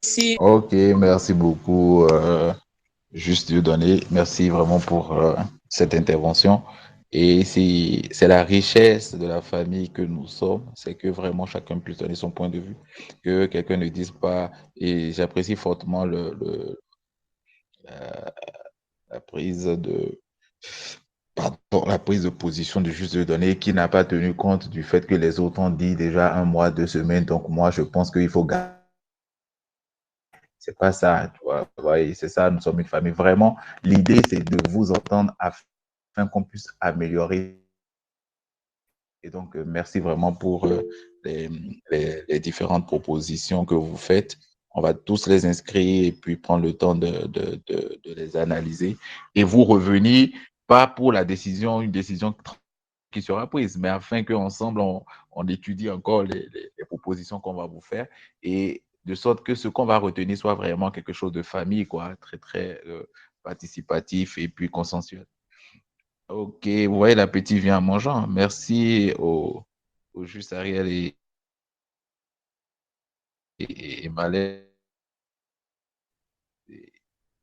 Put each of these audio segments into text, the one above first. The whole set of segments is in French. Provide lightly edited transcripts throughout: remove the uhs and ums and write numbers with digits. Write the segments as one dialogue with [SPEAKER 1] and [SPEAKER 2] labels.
[SPEAKER 1] Si,
[SPEAKER 2] Ok, merci beaucoup, Juste Dieudonné. Merci vraiment pour cette intervention. Et c'est la richesse de la famille que nous sommes, c'est que vraiment chacun puisse donner son point de vue, que quelqu'un ne dise pas, et j'apprécie fortement la, la prise de, pardon, la prise de position de Juste Dieudonné qui n'a pas tenu compte du fait que les autres ont dit déjà un mois, 2 semaines. Donc moi, je pense qu'il faut garder. C'est pas ça, tu vois. Ouais, c'est ça, nous sommes une famille. Vraiment, l'idée, c'est de vous entendre afin qu'on puisse améliorer. Et donc, merci vraiment pour les, les différentes propositions que vous faites. On va tous les inscrire et puis prendre le temps de les analyser et vous revenir, pas pour la décision, une décision qui sera prise, mais afin qu'ensemble, on étudie encore les propositions qu'on va vous faire et de sorte que ce qu'on va retenir soit vraiment quelque chose de famille, quoi, très, très participatif et puis consensuel. Ok, vous voyez, l'appétit vient en mangeant. Merci au juste Ariel et Malais des,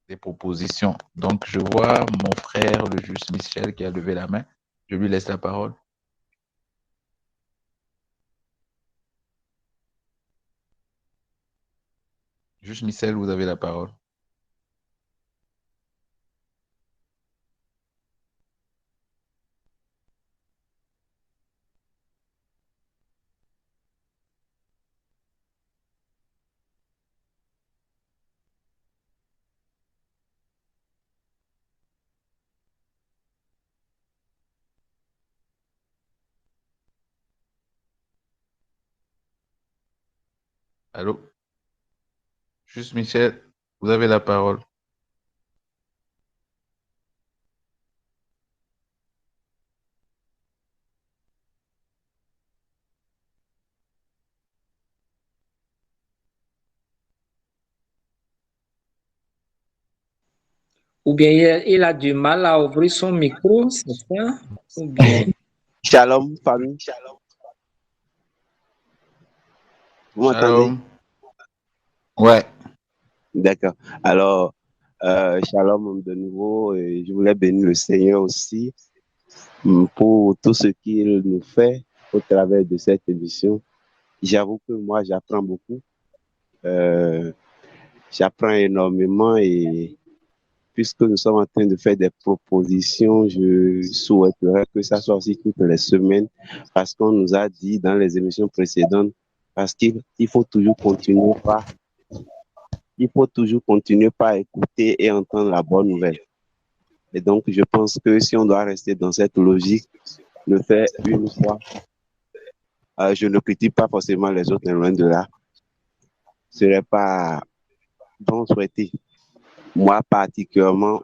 [SPEAKER 2] des propositions. Donc, je vois mon frère, le juste Michel, qui a levé la main. Je lui laisse la parole. Juste Michel, vous avez la parole. Allô? Juste Michel, vous avez la parole.
[SPEAKER 1] ou bien il a du mal à ouvrir son micro, c'est ça? Ou bien,
[SPEAKER 3] Shalom, famille. Vous m'entendez?
[SPEAKER 2] Shalom. Ouais.
[SPEAKER 3] D'accord. Alors, shalom de nouveau. Et je voulais bénir le Seigneur aussi pour tout ce qu'il nous fait au travers de cette émission. J'avoue que moi, j'apprends beaucoup. Euh, J'apprends énormément et puisque nous sommes en train de faire des propositions, je souhaiterais que ça soit aussi toutes les semaines parce qu'on nous a dit dans les émissions précédentes, parce qu'il faut toujours continuer par il faut toujours continuer par écouter et entendre la bonne nouvelle. Et donc, je pense que si on doit rester dans cette logique, le faire une fois, je ne critique pas forcément les autres, loin de là, ce serait pas bon souhaité. Moi, particulièrement,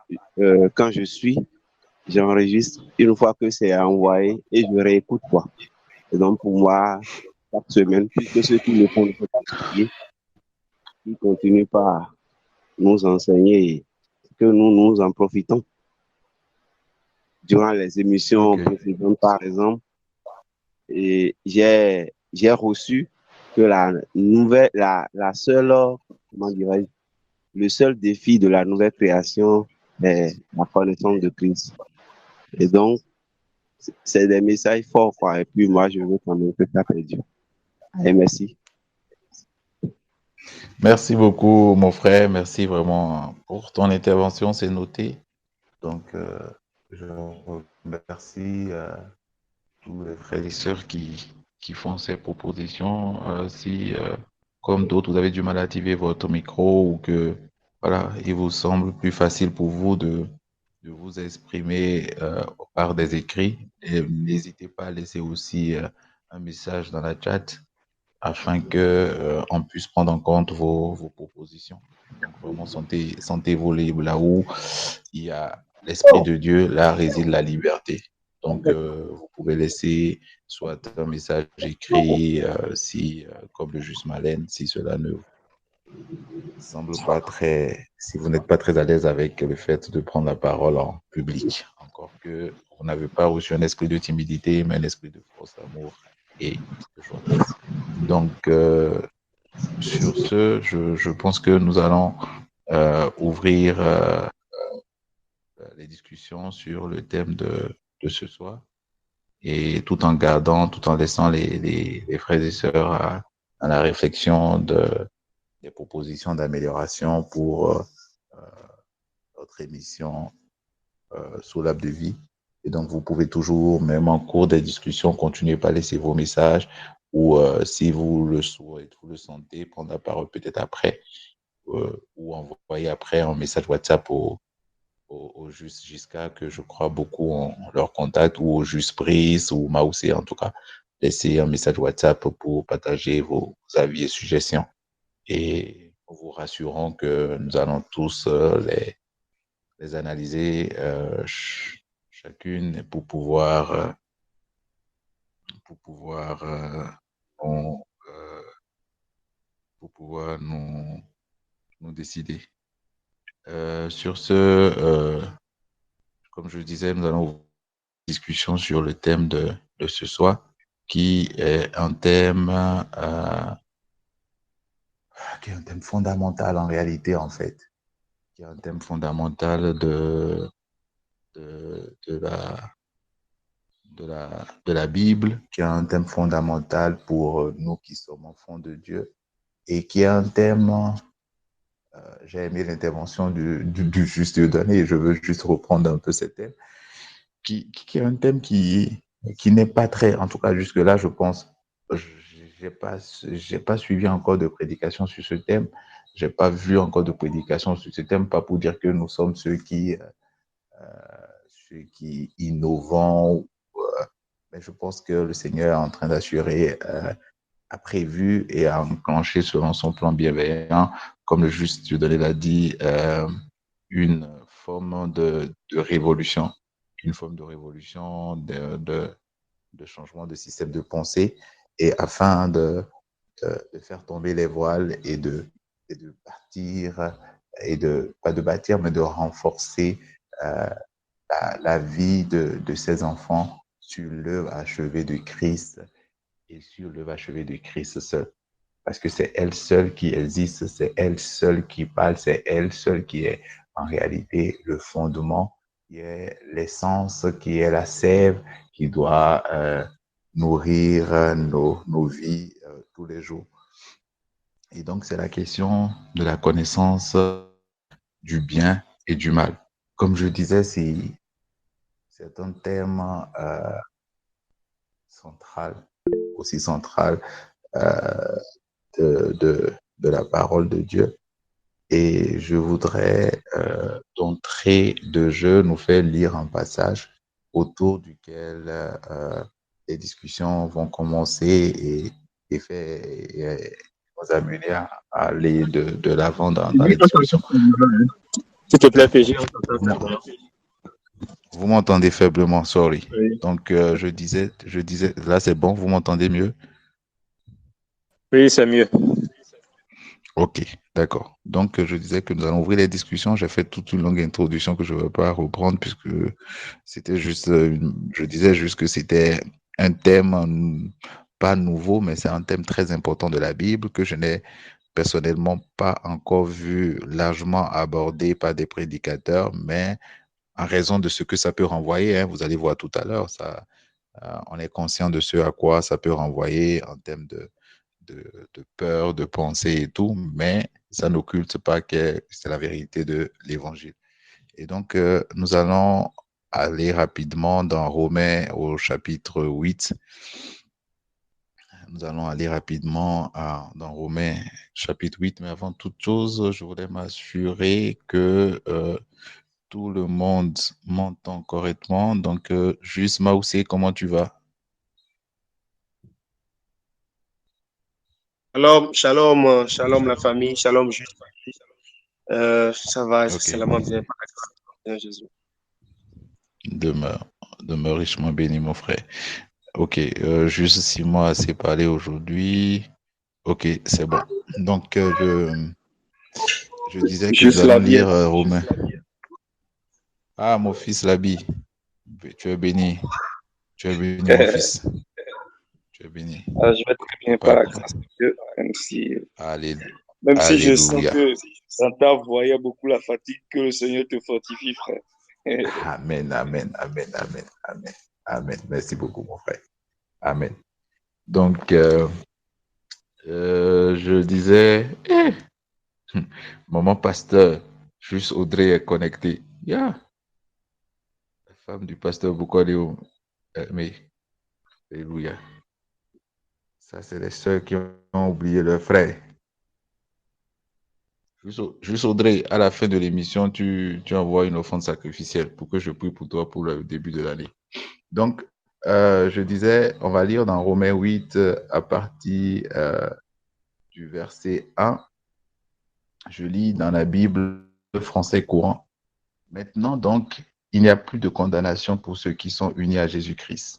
[SPEAKER 3] quand je suis, j'enregistre une fois que c'est envoyé et je réécoute quoi. Et donc, pour moi, chaque semaine, puisque ceux qui le font ne peuvent pas crier, ils continuent par nous enseigner et que nous en profitons. Durant les émissions
[SPEAKER 2] Ok.
[SPEAKER 3] précédentes, par exemple, et j'ai reçu que la seule, comment dirais-je, le seul défi de la nouvelle création est la connaissance de Christ. Et donc, c'est des messages forts, quoi. Et puis, moi, je veux quand même que ça perdure. Allez, merci.
[SPEAKER 2] Merci beaucoup, mon frère. Merci vraiment pour ton intervention. C'est noté. Donc, je remercie tous les frères et sœurs qui font ces propositions. Si, comme d'autres, vous avez du mal à activer votre micro ou que, voilà, il vous semble plus facile pour vous de vous exprimer par des écrits, et n'hésitez pas à laisser aussi un message dans la chat afin que on puisse prendre en compte vos propositions. Donc vraiment sentez-vous libre là où il y a l'esprit de Dieu, là réside la liberté. Donc vous pouvez laisser soit un message écrit si comme le juste Malène, si cela ne semble pas très, si vous n'êtes pas très à l'aise avec le fait de prendre la parole en public, encore que vous n'avez pas reçu un esprit de timidité, mais un esprit de force, d'amour et de joie. Donc, sur ce, je pense que nous allons ouvrir les discussions sur le thème de ce soir, et tout en gardant, tout en laissant les frères et sœurs à la réflexion des propositions d'amélioration pour notre émission sous l'âme de vie. Et donc, vous pouvez toujours, même en cours des discussions, continuer par laisser vos messages, ou si vous le souhaitez, vous le sentez, prendre la parole peut-être après, ou envoyer après un message WhatsApp au Juste Jusqu'à, que je crois beaucoup en leur contact, ou au Juste Brice, ou Maoussé, en tout cas. Laissez un message WhatsApp pour partager vos avis et suggestions. Et nous vous rassurons que nous allons tous les analyser chacune pour pouvoir, nous, nous décider. Sur ce, comme je disais, nous allons ouvrir une discussion sur le thème de ce soir, qui est un thème fondamental en réalité, en fait, qui est un thème fondamental de la Bible, qui est un thème fondamental pour nous qui sommes enfants de Dieu, et qui est un thème, j'ai aimé l'intervention du Juste Dieudonné, et je veux juste reprendre un peu ce thème, qui est un thème qui n'est pas très, en tout cas jusque-là, je pense, j'ai pas suivi encore de prédication sur ce thème, j'ai pas vu encore de prédication sur ce thème, pas pour dire que nous sommes ceux qui innovant, mais je pense que le Seigneur est en train d'assurer, a prévu et a enclenché selon son plan bienveillant, comme le Juste Dieudonné l'a dit, une forme de révolution, de changement de système de pensée, et afin de faire tomber les voiles et de bâtir, pas de bâtir, mais de renforcer la vie de ses enfants sur l'œuvre achevée de Christ, et sur l'œuvre achevée de Christ seul. Parce que c'est elle seule qui existe, c'est elle seule qui parle, c'est elle seule qui est en réalité le fondement, qui est l'essence, qui est la sève, qui doit nourrir nos vies tous les jours. Et donc, c'est la question de la connaissance du bien et du mal. Comme je disais, c'est un thème central, aussi central de la parole de Dieu. Et je voudrais, d'entrée de jeu, nous faire lire un passage autour duquel les discussions vont commencer, et nous amener à aller de l'avant dans les discussions.
[SPEAKER 4] S'il te plaît, PG, on t'entend faiblement.
[SPEAKER 2] Vous m'entendez faiblement, sorry.
[SPEAKER 4] Oui.
[SPEAKER 2] Donc, je disais, là c'est bon, vous m'entendez mieux?
[SPEAKER 4] Oui, c'est mieux.
[SPEAKER 2] Ok, d'accord. Donc, je disais que nous allons ouvrir les discussions. J'ai fait toute une longue introduction que je ne vais pas reprendre, puisque c'était juste, je disais juste que c'était un thème pas nouveau, mais c'est un thème très important de la Bible que je n'ai personnellement pas encore vu largement abordé par des prédicateurs, mais en raison de ce que ça peut renvoyer, hein, vous allez voir tout à l'heure, ça, on est conscient de ce à quoi ça peut renvoyer en termes de peur, de pensée et tout, mais ça n'occulte pas que c'est la vérité de l'Évangile. Et donc, nous allons aller rapidement dans Romains au chapitre 8. Nous allons aller rapidement dans Romains chapitre 8, mais avant toute chose, je voulais m'assurer que tout le monde m'entend correctement. Donc, juste Maoussé, comment tu vas?
[SPEAKER 4] Shalom, shalom la famille, shalom juste. Ça va excellemment bien par la grâce de Jésus.
[SPEAKER 2] Demeure richement béni, mon frère. Ok, juste si moi assez parlé aujourd'hui. Ok, c'est bon. Donc, je disais que nous allons lire Romains. Ah, mon fils Labi, tu es béni. Tu es béni, mon fils. Tu es béni.
[SPEAKER 5] Je vais très bien par la grâce de Dieu, même si je sens
[SPEAKER 2] Alléluia.
[SPEAKER 5] que dans ta voix, il y a beaucoup la fatigue, que le Seigneur te fortifie, frère.
[SPEAKER 2] Amen, amen, amen, amen, amen, amen. Merci beaucoup, mon frère. Amen. Donc, je disais, maman pasteur, juste Audrey est connectée. Yeah. La femme du pasteur Boukoleo. Mais, alléluia. Ça, c'est les sœurs qui ont oublié leur frère. Juste Audrey, à la fin de l'émission, tu envoies une offrande sacrificielle pour que je prie pour toi pour le début de l'année. Donc, je disais, on va lire dans Romains 8 à partir du verset 1. Je lis dans la Bible français courant. Maintenant, donc, il n'y a plus de condamnation pour ceux qui sont unis à Jésus-Christ.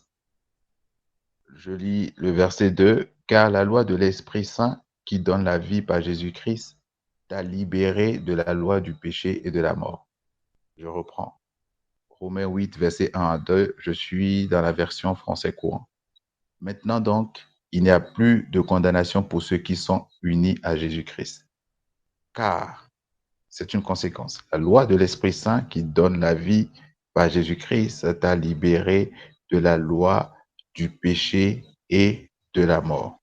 [SPEAKER 2] Je lis le verset 2. Car la loi de l'Esprit Saint qui donne la vie par Jésus-Christ t'a libéré de la loi du péché et de la mort. Je reprends. Romains 8, verset 1 à 2. Je suis dans la version français courant. Maintenant, donc, il n'y a plus de condamnation pour ceux qui sont unis à Jésus-Christ. Car c'est une conséquence. La loi de l'Esprit Saint qui donne la vie par Jésus-Christ t'a libéré de la loi du péché et de la mort.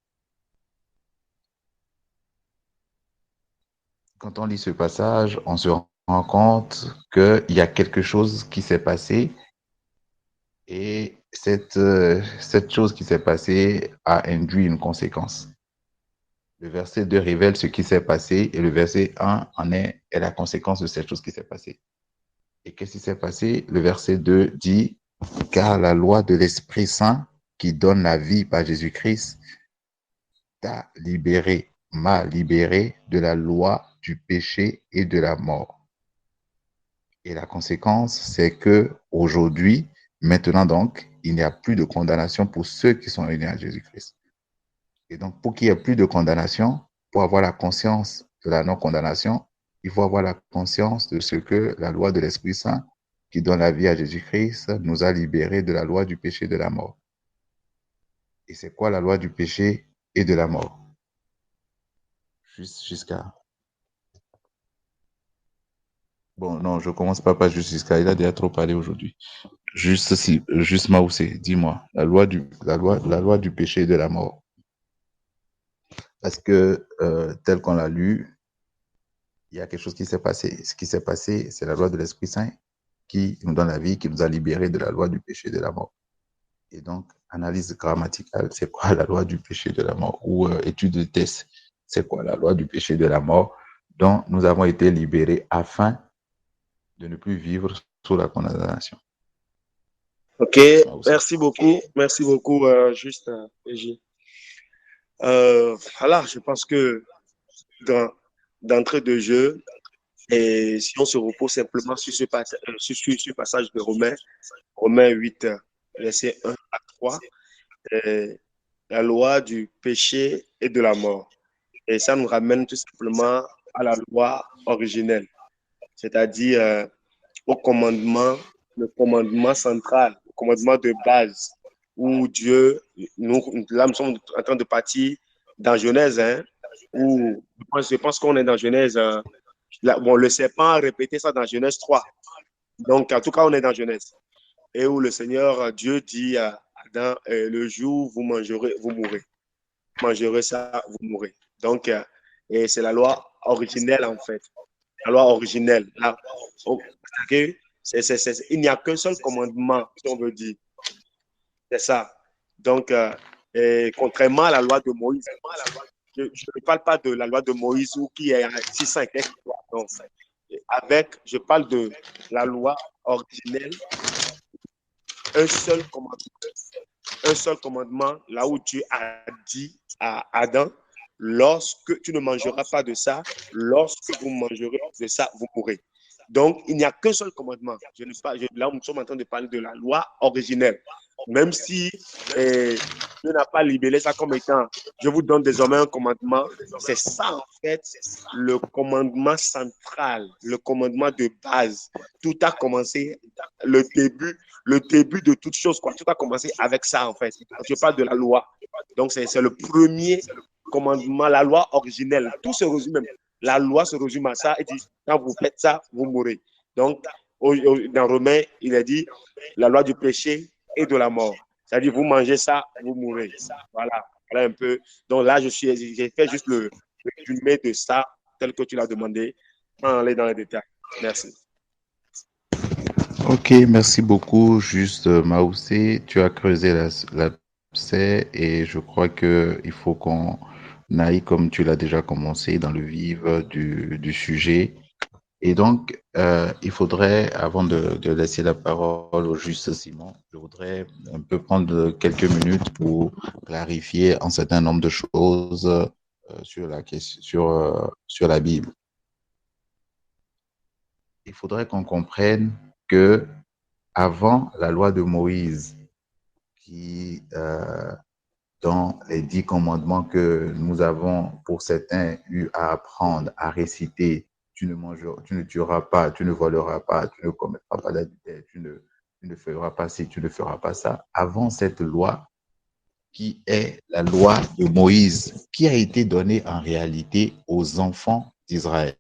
[SPEAKER 2] Quand on lit ce passage, on se rend compte qu'il y a quelque chose qui s'est passé et cette chose qui s'est passée a induit une conséquence. Le verset 2 révèle ce qui s'est passé et le verset 1 est la conséquence de cette chose qui s'est passée. Et qu'est-ce qui s'est passé? Le verset 2 dit « Car la loi de l'Esprit Saint qui donne la vie par Jésus-Christ t'a libéré, m'a libéré de la loi du péché et de la mort. » Et la conséquence, c'est que aujourd'hui, maintenant donc, il n'y a plus de condamnation pour ceux qui sont unis à Jésus-Christ. Et donc, pour qu'il n'y ait plus de condamnation, pour avoir la conscience de la non-condamnation, il faut avoir la conscience de ce que la loi de l'Esprit Saint, qui donne la vie à Jésus-Christ, nous a libérés de la loi du péché et de la mort. Et c'est quoi la loi du péché et de la mort? Jusqu'à... Bon, non, je commence pas juste jusqu'à... Il a déjà trop parlé aujourd'hui. Juste Maoussé, dis-moi, la loi du péché et de la mort. Parce que, tel qu'on l'a lu, il y a quelque chose qui s'est passé. Ce qui s'est passé, c'est la loi de l'Esprit Saint qui nous donne la vie, qui nous a libérés de la loi du péché et de la mort. Et donc, analyse grammaticale, c'est quoi la loi du péché et de la mort? Ou étude de test, c'est quoi la loi du péché et de la mort dont nous avons été libérés afin de ne plus vivre sous la condamnation.
[SPEAKER 4] Ok, merci beaucoup, juste EJ. Alors, je pense que d'entrée de jeu, et si on se repose simplement sur ce passage de Romains 8, versets 1 à 3, la loi du péché et de la mort. Et ça nous ramène tout simplement à la loi originelle, c'est-à-dire au commandement, le commandement central, le commandement de base, où Dieu, là, nous sommes en train de partir dans Genèse, où je pense qu'on est dans Genèse. Bon, le serpent a répété ça dans Genèse 3. Donc, en tout cas, on est dans Genèse. Et où le Seigneur, Dieu dit à Adam, le jour où vous mangerez, vous mourrez. Vous mangerez ça, vous mourrez. Donc, et c'est la loi originelle, en fait. La loi originelle. Là, okay? Il n'y a qu'un seul commandement, si on veut dire. C'est ça. Donc, contrairement à la loi de Moïse, je ne parle pas de la loi de Moïse ou qui est 605. Non. Je parle de la loi originelle, un seul commandement, là où Dieu a dit à Adam, lorsque tu ne mangeras pas de ça, lorsque vous mangerez de ça, vous mourrez. Donc, il n'y a qu'un seul commandement. Là, nous sommes en train de parler de la loi originelle. Même si Dieu n'a pas libellé ça comme étant, je vous donne désormais un commandement, c'est ça en fait, le commandement central, le commandement de base. Tout a commencé, le début de toute chose, quoi. Tout a commencé avec ça en fait. Je parle de la loi. Donc, c'est le premier commandement, la loi originelle. Tout se résume même. La loi se résume à ça et dit, quand vous faites ça, vous mourrez. Donc, dans Romains, il est dit, la loi du péché et de la mort. C'est-à-dire, vous mangez ça, vous mourrez. Voilà, voilà un peu. Donc là, j'ai fait juste le résumé de ça, tel que tu l'as demandé, sans aller dans les détails. Merci.
[SPEAKER 2] Ok, merci beaucoup. Juste, Maoussé, tu as creusé l'abcès et je crois qu'il faut qu'on aille, comme tu l'as déjà commencé, dans le vif du sujet. Et donc, il faudrait, avant de laisser la parole au juste Simon, je voudrais un peu prendre quelques minutes pour clarifier un certain nombre de choses sur la question, sur la Bible. Il faudrait qu'on comprenne que avant la loi de Moïse, qui dans les 10 commandements que nous avons pour certains eu à apprendre, à réciter, tu ne tueras pas, tu ne voleras pas, tu ne commettras pas d'adultère, tu ne feras pas ci, tu ne feras pas ça. Avant cette loi, qui est la loi de Moïse, qui a été donnée en réalité aux enfants d'Israël.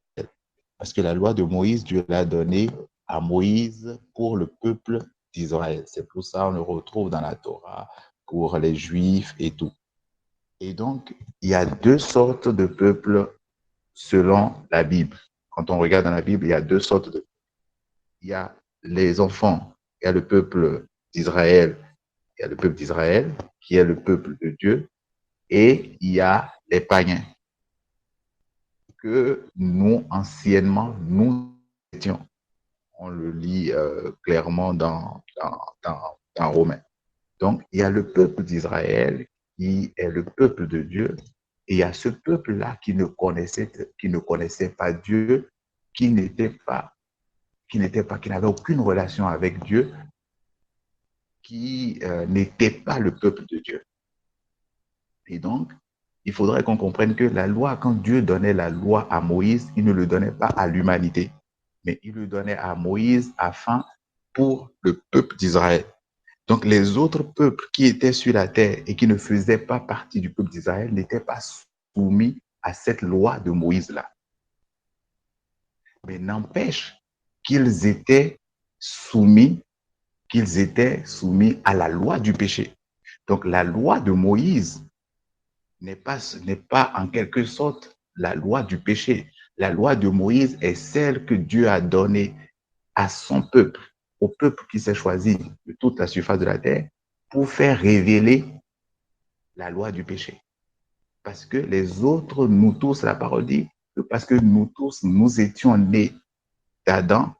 [SPEAKER 2] Parce que la loi de Moïse, Dieu l'a donnée à Moïse pour le peuple d'Israël. C'est pour ça qu'on le retrouve dans la Torah pour les Juifs et tout. Et donc, il y a deux sortes de peuples selon la Bible. Quand on regarde dans la Bible, il y a deux sortes de peuples. Il y a les enfants, il y a le peuple d'Israël, il y a le peuple d'Israël qui est le peuple de Dieu, et il y a les païens que nous, anciennement, nous étions. On le lit clairement dans Romains. Donc, il y a le peuple d'Israël qui est le peuple de Dieu, et il y a ce peuple-là qui ne connaissait pas Dieu, qui n'avait aucune relation avec Dieu, qui n'était pas le peuple de Dieu. Et donc, il faudrait qu'on comprenne que la loi, quand Dieu donnait la loi à Moïse, il ne le donnait pas à l'humanité, mais il le donnait à Moïse afin pour le peuple d'Israël. Donc, les autres peuples qui étaient sur la terre et qui ne faisaient pas partie du peuple d'Israël n'étaient pas soumis à cette loi de Moïse-là. Mais n'empêche qu'ils étaient soumis à la loi du péché. Donc, la loi de Moïse n'est pas en quelque sorte la loi du péché. La loi de Moïse est celle que Dieu a donnée à son peuple, au peuple qui s'est choisi de toute la surface de la terre, pour faire révéler la loi du péché. Parce que les autres, nous tous, la parole dit, que parce que nous tous, nous étions nés d'Adam,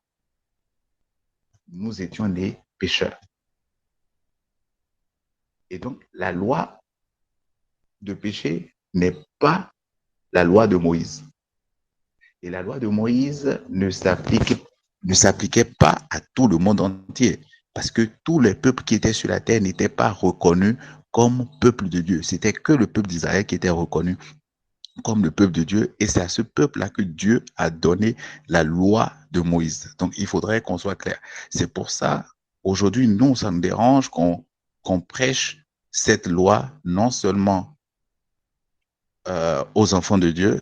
[SPEAKER 2] nous étions nés pécheurs. Et donc, la loi de péché n'est pas la loi de Moïse. Et la loi de Moïse ne s'appliquait pas à tout le monde entier, parce que tous les peuples qui étaient sur la terre n'étaient pas reconnus comme peuple de Dieu. C'était que le peuple d'Israël qui était reconnu comme le peuple de Dieu, et c'est à ce peuple-là que Dieu a donné la loi de Moïse. Donc, il faudrait qu'on soit clair. C'est pour ça, aujourd'hui, nous, ça nous dérange qu'on prêche cette loi non seulement aux enfants de Dieu,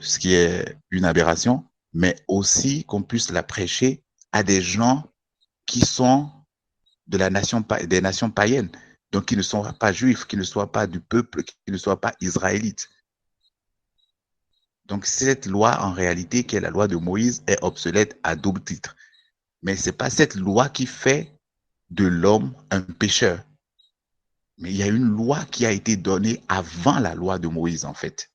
[SPEAKER 2] ce qui est une aberration, mais aussi qu'on puisse la prêcher à des gens qui sont des nations païennes, donc qui ne sont pas juifs, qui ne soient pas du peuple, qui ne soient pas israélites. Donc cette loi, en réalité, qui est la loi de Moïse, est obsolète à double titre. Mais ce n'est pas cette loi qui fait de l'homme un pécheur. Mais il y a une loi qui a été donnée avant la loi de Moïse, en fait.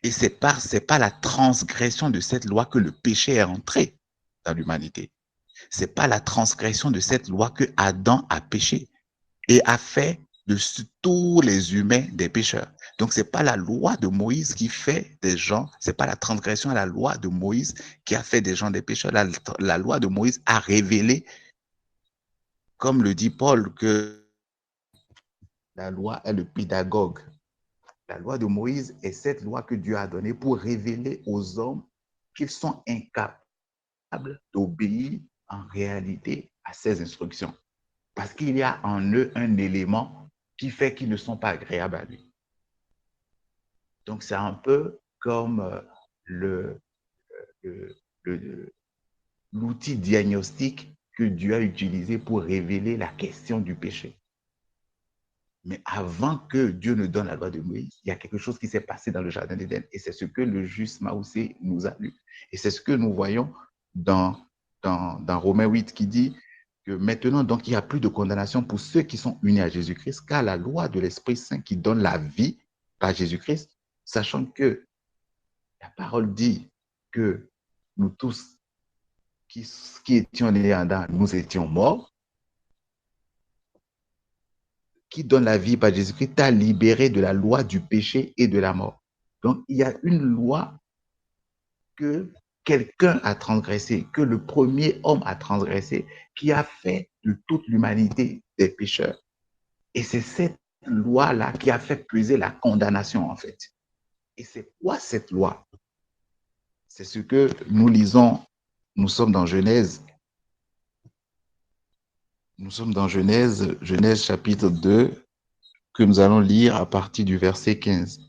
[SPEAKER 2] Et c'est pas la transgression de cette loi que le péché est entré dans l'humanité. C'est pas la transgression de cette loi que Adam a péché et a fait de tous les humains des pécheurs. Donc c'est pas la loi de Moïse qui fait des gens, c'est pas la transgression à la loi de Moïse qui a fait des gens des pécheurs. La loi de Moïse a révélé, comme le dit Paul, que la loi est le pédagogue. La loi de Moïse est cette loi que Dieu a donnée pour révéler aux hommes qu'ils sont incapables d'obéir en réalité à ses instructions. Parce qu'il y a en eux un élément qui fait qu'ils ne sont pas agréables à lui. Donc, c'est un peu comme l'outil diagnostique que Dieu a utilisé pour révéler la question du péché. Mais avant que Dieu ne donne la loi de Moïse, il y a quelque chose qui s'est passé dans le jardin d'Éden. Et c'est ce que le juste Maoussé nous a lu. Et c'est ce que nous voyons dans Romains 8 qui dit que maintenant, donc, il n'y a plus de condamnation pour ceux qui sont unis à Jésus-Christ, car la loi de l'Esprit Saint qui donne la vie par Jésus-Christ, sachant que la parole dit que nous tous qui étions nés en Adam, nous étions morts, qui donne la vie par Jésus-Christ t'a libéré de la loi du péché et de la mort. Donc, il y a une loi que quelqu'un a transgressée, que le premier homme a transgressé, qui a fait de toute l'humanité des pécheurs. Et c'est cette loi-là qui a fait peser la condamnation, en fait. Et c'est quoi cette loi? C'est ce que nous lisons, nous sommes dans Genèse. Nous sommes dans Genèse chapitre 2, que nous allons lire à partir du verset 15.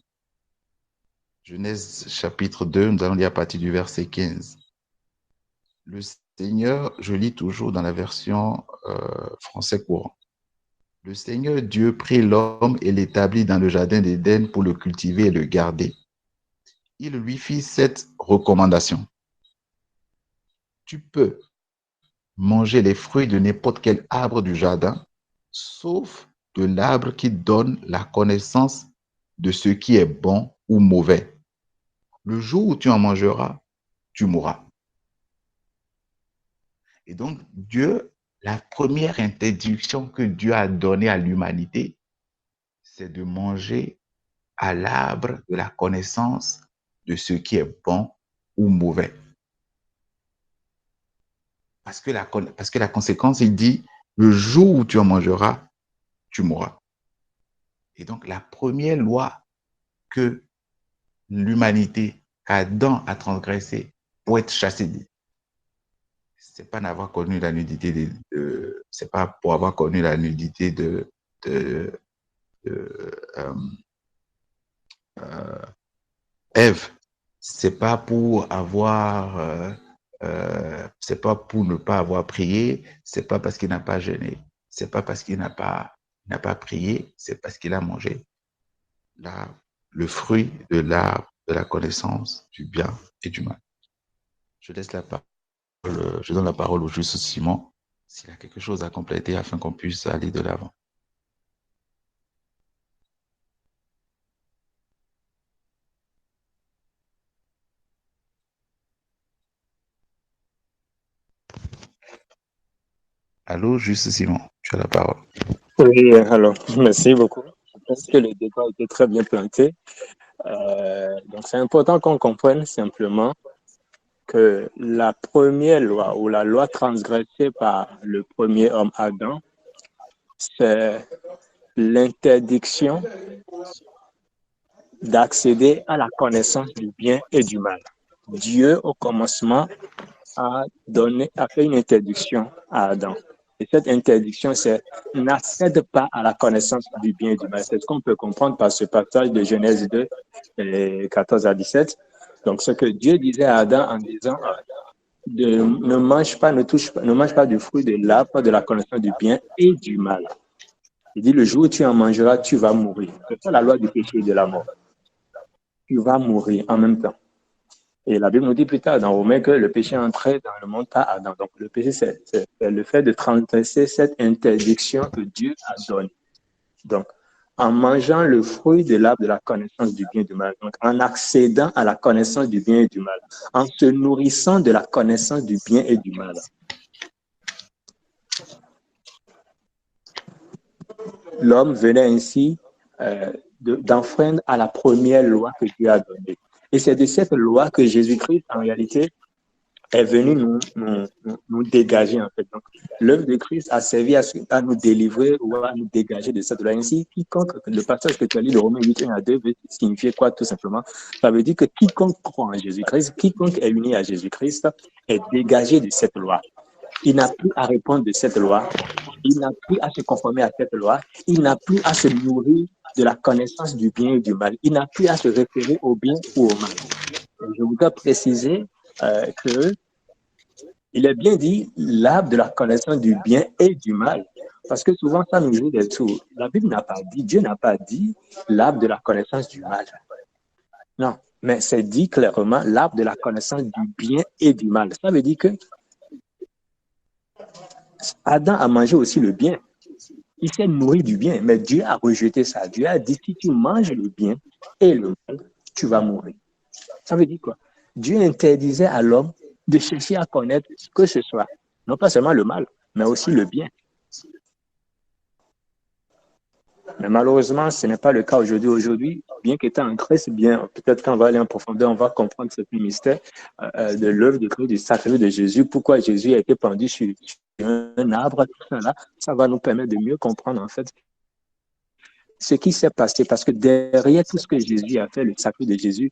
[SPEAKER 2] Genèse chapitre 2, nous allons lire à partir du verset 15. Le Seigneur, je lis toujours dans la version français courant. Le Seigneur Dieu prit l'homme et l'établit dans le jardin d'Éden pour le cultiver et le garder. Il lui fit cette recommandation. Tu peux manger les fruits de n'importe quel arbre du jardin, sauf de l'arbre qui donne la connaissance de ce qui est bon ou mauvais. Le jour où tu en mangeras, tu mourras. Et donc, Dieu, la première interdiction que Dieu a donnée à l'humanité, c'est de manger à l'arbre de la connaissance de ce qui est bon ou mauvais. Parce que la conséquence, il dit, le jour où tu en mangeras, tu mourras. Et donc, la première loi que l'humanité, Adam a transgressée pour être chassé, c'est pas n'avoir connu la nudité c'est pas pour avoir connu la nudité Ève. C'est pas pour avoir c'est pas pour ne pas avoir prié, c'est pas parce qu'il n'a pas jeûné, c'est pas parce qu'il n'a pas prié, c'est parce qu'il a mangé le fruit de l'arbre de la connaissance du bien et du mal. Je donne la parole au juste Simon, s'il a quelque chose à compléter afin qu'on puisse aller de l'avant. Allô, juste Simon, tu as la parole.
[SPEAKER 6] Oui, alors, merci beaucoup. Je pense que le débat était très bien planté. Donc, c'est important qu'on comprenne simplement que la première loi ou la loi transgressée par le premier homme Adam, c'est l'interdiction d'accéder à la connaissance du bien et du mal. Dieu, au commencement, a fait une interdiction à Adam. Et cette interdiction, c'est n'accède pas à la connaissance du bien et du mal. C'est ce qu'on peut comprendre par ce passage de Genèse 2, 14 à 17. Donc, ce que Dieu disait à Adam en disant, ne mange pas du fruit de l'arbre de la connaissance du bien et du mal. Il dit, le jour où tu en mangeras, tu vas mourir. C'est ça la loi du péché et de la mort. Tu vas mourir en même temps. Et la Bible nous dit plus tard dans Romains que le péché est entré dans le monde par Adam. Donc le péché, c'est le fait de transgresser cette interdiction que Dieu a donnée. Donc, en mangeant le fruit de l'arbre de la connaissance du bien et du mal, donc en accédant à la connaissance du bien et du mal, en se nourrissant de la connaissance du bien et du mal, l'homme venait ainsi d'enfreindre à la première loi que Dieu a donnée. Et c'est de cette loi que Jésus-Christ, en réalité, est venu nous dégager, en fait. Donc, l'œuvre de Christ a servi à nous délivrer ou à nous dégager de cette loi. Ainsi, le passage que tu as lu de Romains 8, 1 à 2 veut signifier quoi, tout simplement? Ça veut dire que quiconque croit en Jésus-Christ, quiconque est uni à Jésus-Christ, est dégagé de cette loi. Il n'a plus à répondre de cette loi il n'a plus à se conformer à cette loi, il n'a plus à se nourrir de la connaissance du bien et du mal, il n'a plus à se référer au bien ou au mal. Je voudrais préciser que il est bien dit l'arbre de la connaissance du bien et du mal. Parce que souvent, ça nous joue des tours. La Bible n'a pas dit, Dieu n'a pas dit l'arbre de la connaissance du mal. Non, mais c'est dit clairement l'arbre de la connaissance du bien et du mal. Ça veut dire que Adam a mangé aussi le bien. Il s'est nourri du bien, mais Dieu a rejeté ça. Dieu a dit, si tu manges le bien et le mal, tu vas mourir. Ça veut dire quoi? Dieu interdisait à l'homme de chercher à connaître que ce soit, non pas seulement le mal, mais aussi le bien. Mais malheureusement, ce n'est pas le cas aujourd'hui. Aujourd'hui, bien qu'étant en Christ, bien, peut-être qu'on va aller en profondeur, on va comprendre ce mystère de l'œuvre de Christ, du sacrifice de Jésus, pourquoi Jésus a été pendu sur un arbre, ça va nous permettre de mieux comprendre en fait ce qui s'est passé. Parce que derrière tout ce que Jésus a fait, le sacrifice de Jésus,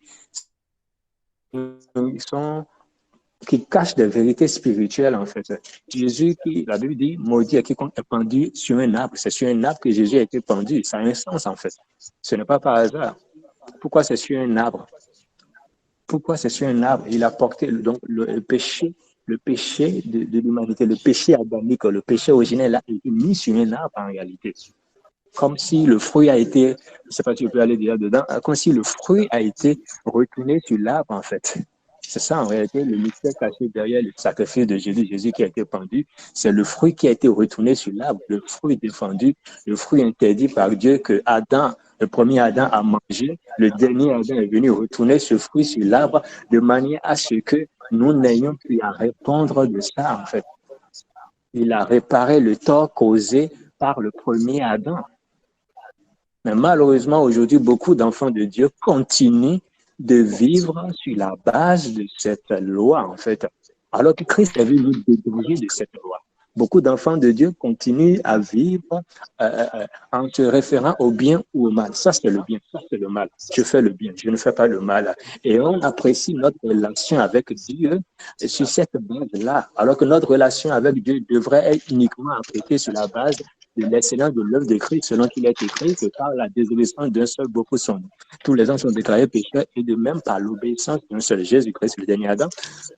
[SPEAKER 6] qui cachent des vérités spirituelles, en fait. Jésus, la Bible dit, maudit à quiconque est pendu sur un arbre. C'est sur un arbre que Jésus a été pendu. Ça a un sens, en fait. Ce n'est pas par hasard. Pourquoi c'est sur un arbre? Pourquoi c'est sur un arbre? Il a porté donc, le péché de l'humanité, le péché adamique, le péché originel a été mis sur un arbre, en réalité. Comme si le fruit a été, je ne sais pas si tu peux aller déjà dedans, comme si le fruit a été retourné sur l'arbre, en fait. C'est ça, en réalité, le mystère caché derrière le sacrifice de Jésus, Jésus qui a été pendu, c'est le fruit qui a été retourné sur l'arbre, le fruit défendu, le fruit interdit par Dieu que Adam, le premier Adam a mangé, le dernier Adam est venu retourner ce fruit sur l'arbre de manière à ce que nous n'ayons plus à répondre de ça, en fait. Il a réparé le tort causé par le premier Adam. Mais malheureusement, aujourd'hui, beaucoup d'enfants de Dieu continuent de vivre sur la base de cette loi, en fait, alors que Christ est venu nous dégager de cette loi. Beaucoup d'enfants de Dieu continuent à vivre en se référant au bien ou au mal. Ça, c'est le bien, ça, c'est le mal. Je fais le bien, je ne fais pas le mal. Et on apprécie notre relation avec Dieu sur cette base-là, alors que notre relation avec Dieu devrait être uniquement appréciée sur la base de l'excellence de l'œuvre de Christ, selon qu'il est écrit que par la désobéissance d'un seul, beaucoup sont. Tous les hommes sont déclarés pécheurs, et de même par l'obéissance d'un seul, Jésus-Christ, le dernier Adam,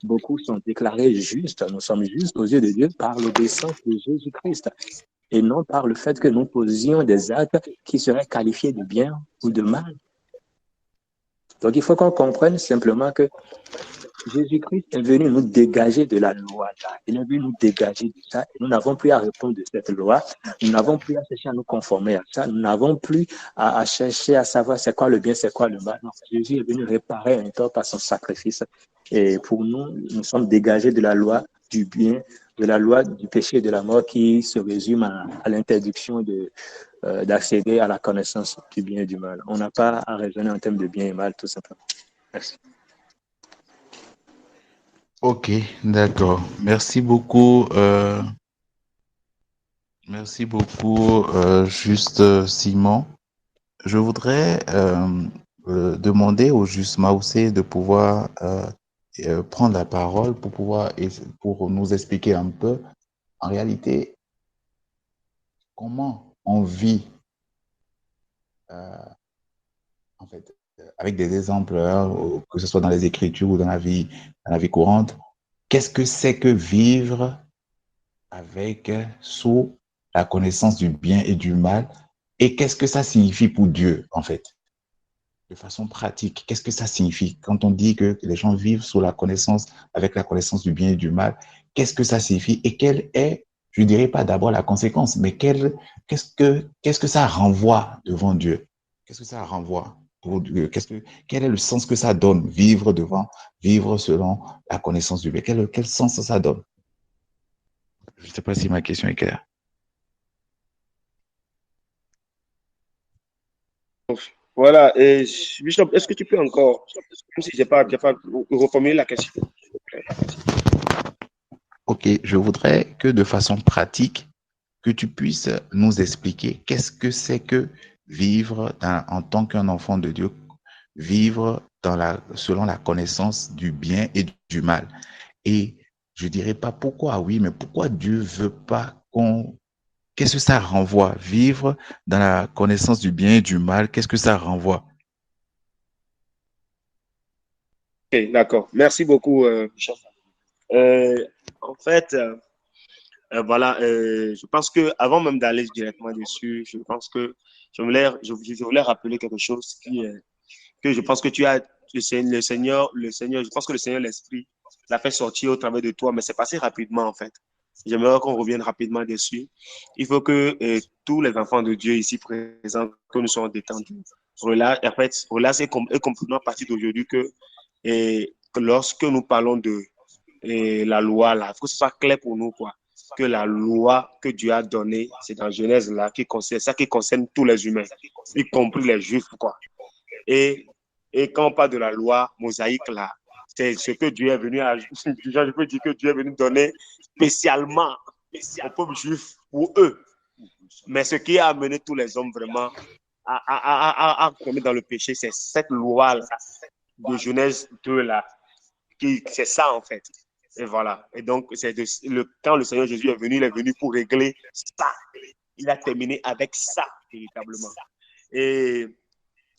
[SPEAKER 6] beaucoup sont déclarés justes. Nous sommes justes aux yeux de Dieu par l'obéissance de Jésus-Christ, et non par le fait que nous posions des actes qui seraient qualifiés de bien ou de mal. Donc il faut qu'on comprenne simplement que Jésus-Christ est venu nous dégager de la loi. Il est venu nous dégager de ça. Et nous n'avons plus à répondre de cette loi. Nous n'avons plus à chercher à nous conformer à ça. Nous n'avons plus à chercher à savoir c'est quoi le bien, c'est quoi le mal. Non, Jésus est venu réparer un tort par son sacrifice. Et pour nous, nous sommes dégagés de la loi du bien, de la loi du péché et de la mort qui se résume à l'interdiction d'accéder à la connaissance du bien et du mal. On n'a pas à raisonner en termes de bien et mal, tout simplement. Merci.
[SPEAKER 2] Ok, d'accord. Merci beaucoup. Juste Simon. Je voudrais demander au Juste Maoussé de pouvoir prendre la parole pour nous expliquer un peu, en réalité, comment on vit, en fait, avec des exemples, que ce soit dans les Écritures ou dans la vie courante. Qu'est-ce que c'est que vivre sous la connaissance du bien et du mal, et qu'est-ce que ça signifie pour Dieu, en fait, de façon pratique? Qu'est-ce que ça signifie quand on dit que les gens vivent avec la connaissance du bien et du mal? Qu'est-ce que ça signifie et quelle est, je dirais pas d'abord la conséquence, mais qu'est-ce que ça renvoie devant Dieu? Qu'est-ce que ça renvoie pour Dieu? Quel est le sens que ça donne, vivre selon la connaissance du bien? Quel sens ça donne? Je ne sais pas si ma question est claire.
[SPEAKER 4] Voilà, et Bishop, est-ce que tu peux encore, même si je n'ai pas reformuler la question?
[SPEAKER 2] Ok, je voudrais que de façon pratique, que tu puisses nous expliquer qu'est-ce que c'est que vivre en tant qu'un enfant de Dieu, vivre selon la connaissance du bien et du mal. Et je dirais pas pourquoi oui, mais pourquoi Dieu veut pas qu'on qu'est-ce que ça renvoie? Vivre dans la connaissance du bien et du mal, qu'est-ce que ça renvoie?
[SPEAKER 4] Ok, d'accord. Merci beaucoup, Michel. En fait, voilà, je pense que avant même d'aller directement dessus, je pense que je voulais rappeler quelque chose que je pense que tu as, le Seigneur, je pense que le Seigneur, l'Esprit, l'a fait sortir au travers de toi, mais c'est passé rapidement, en fait. J'aimerais qu'on revienne rapidement dessus. Il faut que tous les enfants de Dieu ici présents, que nous soyons détendus. En fait, relâche est complètement à partir d'aujourd'hui que lorsque nous parlons de la loi, là, il faut que ce soit clair pour nous, quoi. Que la loi que Dieu a donnée, c'est dans Genèse, là, ça qui concerne tous les humains, y compris les juifs, quoi. Et, et quand on parle de la loi mosaïque, là, c'est ce que Dieu est venu à. Je peux dire que Dieu est venu donner spécialement au peuple juif pour eux. Mais ce qui a amené tous les hommes vraiment à tomber dans le péché, c'est cette loi-là de Genèse 2, là. C'est ça, en fait. Et voilà. Et donc, quand le Seigneur Jésus est venu, il est venu pour régler ça. Il a terminé avec ça, véritablement. Et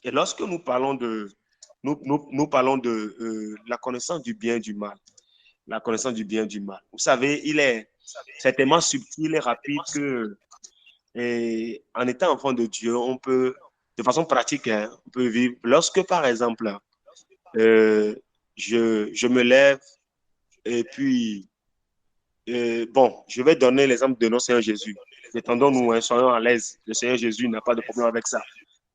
[SPEAKER 4] lorsque nous parlons nous parlons de la connaissance du bien et du mal, la connaissance du bien et du mal. Vous savez, c'est tellement subtil et rapide que, en étant enfant de Dieu, on peut, de façon pratique, hein, on peut vivre. Lorsque, par exemple, euh, je me lève et puis, bon, je vais donner l'exemple de notre Seigneur Jésus. Détendons-nous, hein, soyons à l'aise. Le Seigneur Jésus n'a pas de problème avec ça.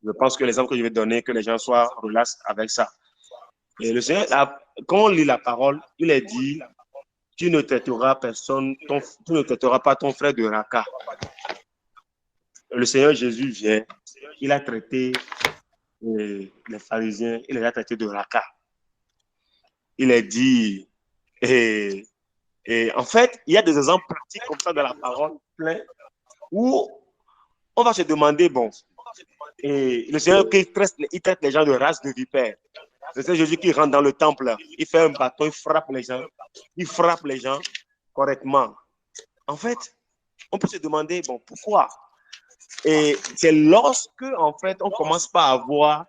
[SPEAKER 4] Je pense que l'exemple que je vais donner, que les gens soient relaxés avec ça. Et le Seigneur, quand on lit la parole, il est dit, tu ne traiteras tu ne traiteras pas ton frère de raca. Le Seigneur Jésus vient, il a traité les pharisiens, il les a traités de raca. Il est dit, et, et en fait, il y a des exemples pratiques comme ça dans la parole, plein, où on va se demander, bon, et le Seigneur il traite les gens de race de vipères. C'est Jésus qui rentre dans le temple, il fait un bâton, il frappe les gens correctement. En fait, on peut se demander, bon, pourquoi? Et c'est lorsque, en fait, on commence par avoir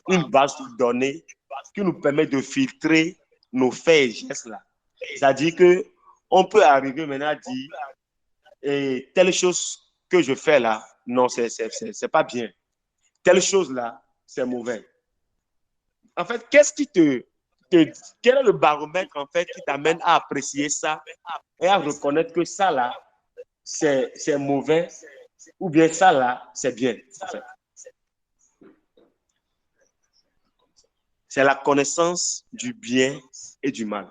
[SPEAKER 4] une base de données qui nous permet de filtrer nos faits et gestes là. C'est-à-dire que on peut arriver maintenant à dire, et telle chose que je fais là, non, c'est pas bien. Telle chose là, c'est mauvais. En fait, quel est le baromètre en fait qui t'amène à apprécier ça et à reconnaître que ça là, c'est mauvais ou bien ça là, c'est bien. En fait. C'est la connaissance du bien et du mal.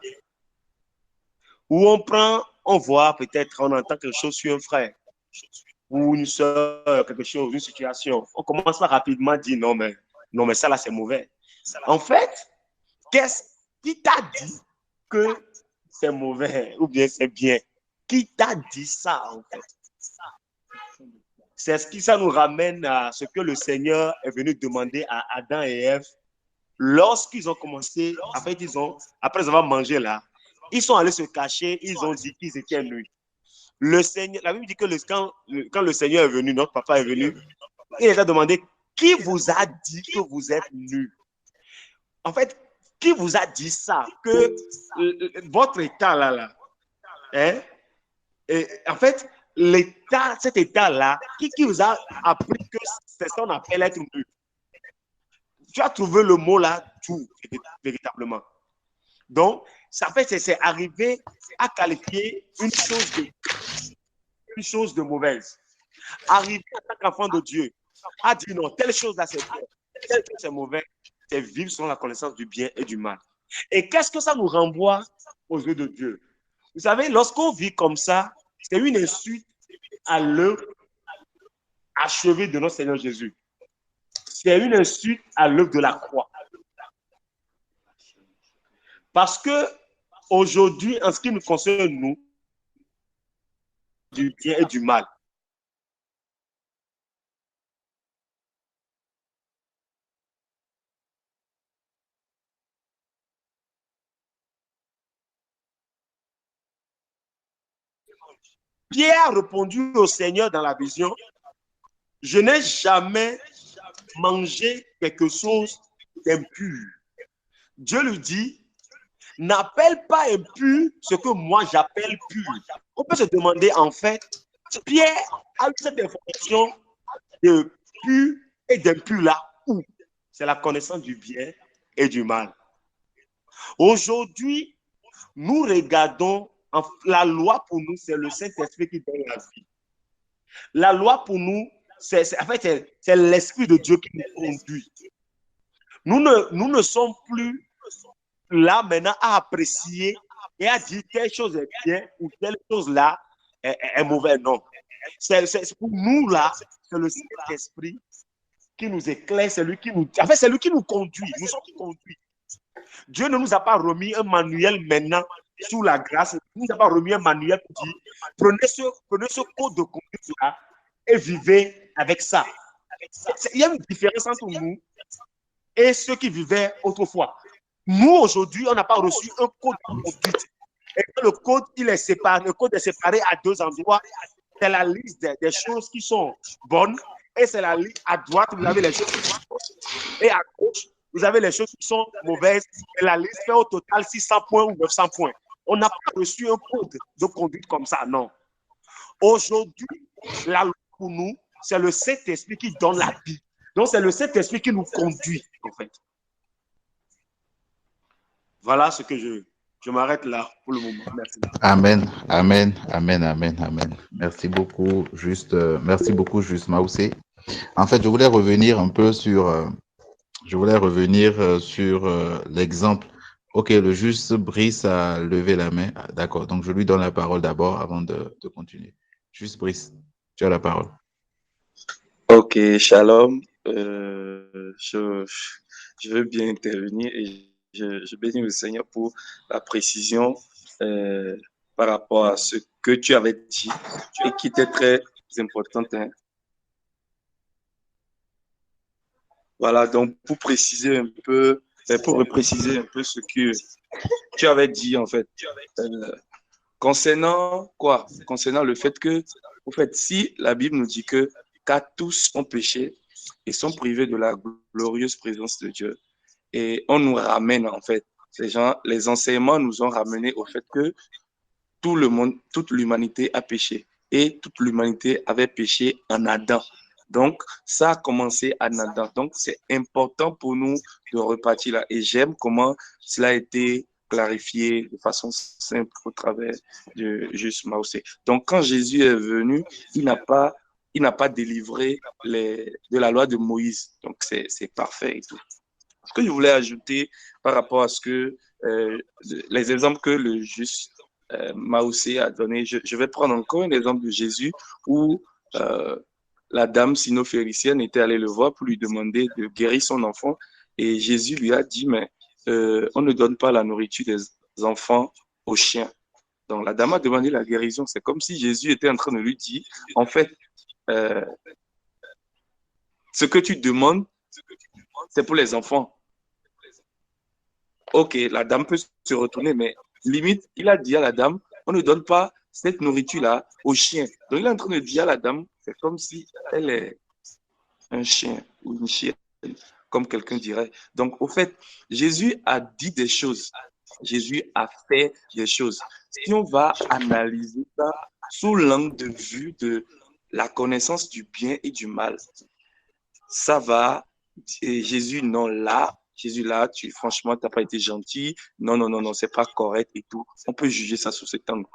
[SPEAKER 4] Où on voit peut-être, on entend quelque chose sur un frère ou une soeur, quelque chose, une situation. On commence rapidement à dire non, mais ça là, c'est mauvais. En fait, qu'est-ce qui t'a dit que c'est mauvais ou bien c'est bien? Qui t'a dit ça, en fait? C'est ce qui ça nous ramène à ce que le Seigneur est venu demander à Adam et Ève lorsqu'ils ont commencé, en fait, après avoir mangé là, ils sont allés se cacher, ils ont dit qu'ils étaient nus. Le Seigneur, la Bible dit que quand le Seigneur est venu, notre papa est venu, il les a demandé, qui vous a dit que vous êtes nus? En fait, qui vous a dit ça? Que votre état là, hein? Et, en fait, cet état-là, qui vous a appris que c'est ça qu'on appelle être nu? Tu as trouvé le mot là, tout, véritablement. Donc, ça fait, c'est arriver à qualifier une chose de mauvaise. Arriver en tant qu'enfant de Dieu à dire non, telle chose là c'est bon, telle chose c'est mauvais, c'est vivre selon la connaissance du bien et du mal. Et qu'est-ce que ça nous renvoie aux yeux de Dieu? Vous savez, lorsqu'on vit comme ça, c'est une insulte à l'œuvre achevée de notre Seigneur Jésus. C'est une insulte à l'œuvre de la croix. Parce que aujourd'hui, en ce qui nous concerne, nous, du bien et du mal. Pierre a répondu au Seigneur dans la vision, je n'ai jamais mangé quelque chose d'impur. Dieu lui dit, n'appelle pas impur ce que moi j'appelle pur. On peut se demander en fait, Pierre a eu cette information de pur et d'impur là où? C'est la connaissance du bien et du mal. Aujourd'hui, nous regardons, la loi pour nous, c'est le Saint-Esprit qui donne la vie. La loi pour nous, c'est l'Esprit de Dieu qui nous conduit. Nous ne sommes plus là maintenant à apprécier et à dire telle chose est bien ou telle chose là est mauvaise. Non. Pour nous là, c'est le Saint-Esprit qui nous éclaire, c'est lui qui nous conduit. Nous sommes conduits. Dieu ne nous a pas remis un manuel maintenant sous la grâce. Il ne nous a pas remis un manuel pour dire prenez ce code de conduite là et vivez avec ça. Il y a une différence entre nous et ceux qui vivaient autrefois. Nous, aujourd'hui, on n'a pas reçu un code de conduite. Et le code, il est séparé. Le code est séparé à deux endroits. C'est la liste des choses qui sont bonnes et c'est la liste à droite, vous avez les choses qui sont bonnes. Et à gauche, vous avez les choses qui sont mauvaises. Et la liste fait au total 600 points ou 900 points. On n'a pas reçu un code de conduite comme ça, non. Aujourd'hui, la loi pour nous, c'est le Saint-Esprit qui donne la vie. Donc, c'est le Saint-Esprit qui nous conduit, en fait. Voilà ce que je m'arrête là pour le moment. Merci.
[SPEAKER 2] Amen, amen, amen, amen, amen. Merci beaucoup, Juste Maoussé. En fait, je voulais revenir un peu sur, l'exemple. Ok, le Juste Brice a levé la main. D'accord, donc je lui donne la parole d'abord avant de continuer. Juste Brice, tu as la parole.
[SPEAKER 5] Ok, shalom. Je veux bien intervenir et je bénis le Seigneur pour la précision par rapport à ce que tu avais dit et qui était très importante. Hein. Voilà, donc pour repréciser un peu ce que tu avais dit en fait, concernant quoi? Concernant le fait que, en fait, si la Bible nous dit que car tous ont péché et sont privés de la glorieuse présence de Dieu, et on nous ramène en fait, les enseignements nous ont ramené au fait que tout le monde, toute l'humanité a péché et toute l'humanité avait péché en Adam. Donc, ça a commencé en Adam. Donc, c'est important pour nous de repartir là. Et j'aime comment cela a été clarifié de façon simple au travers de Juste Maoussé. Donc, quand Jésus est venu, il n'a pas délivré de la loi de Moïse. Donc, c'est parfait et tout. Ce que je voulais ajouter par rapport à ce que les exemples que le Juste Maoussé a donné, je vais prendre encore un exemple de Jésus où la dame sino-phéricienne était allée le voir pour lui demander de guérir son enfant et Jésus lui a dit mais on ne donne pas la nourriture des enfants aux chiens. Donc la dame a demandé la guérison. C'est comme si Jésus était en train de lui dire en fait ce que tu demandes c'est pour les enfants. Ok, la dame peut se retourner, mais limite, il a dit à la dame, on ne donne pas cette nourriture-là aux chiens. Donc, il est en train de dire à la dame, c'est comme si elle est un chien ou une chienne, comme quelqu'un dirait. Donc, au fait, Jésus a dit des choses. Jésus a fait des choses. Si on va analyser ça sous l'angle de vue de la connaissance du bien et du mal, ça va, et Jésus, non, là, franchement, tu n'as pas été gentil. Non, c'est pas correct et tout. On peut juger ça sous cet angle.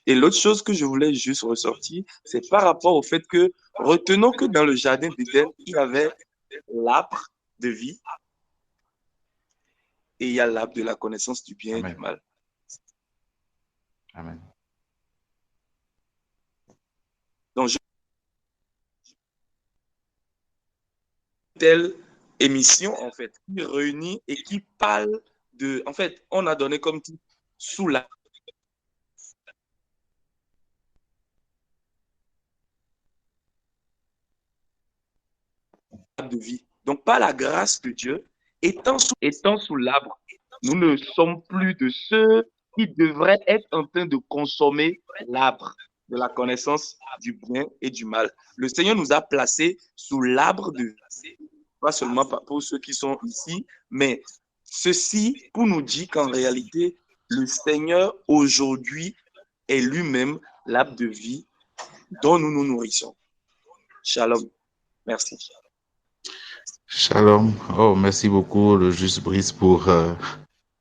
[SPEAKER 5] Et l'autre chose que je voulais juste ressortir, c'est par rapport au fait que, retenons que dans le jardin d'Éden, il y avait l'arbre de vie et il y a l'arbre de la connaissance du bien
[SPEAKER 2] Amen.
[SPEAKER 5] et du mal.
[SPEAKER 2] Amen.
[SPEAKER 5] Donc, telle émission, en fait, qui réunit et qui parle de... En fait, on a donné comme titre sous la... de vie. Donc, par la grâce de Dieu, étant sous l'arbre, nous ne sommes plus de ceux qui devraient être en train de consommer l'arbre. de la connaissance du bien et du mal. Le Seigneur nous a placés sous l'arbre de vie, pas seulement pour ceux qui sont ici, mais ceci pour nous dire qu'en réalité, le Seigneur aujourd'hui est lui-même l'arbre de vie dont nous nous nourrissons. Shalom. Merci.
[SPEAKER 2] Shalom. Oh, merci beaucoup, le Juste Brice, pour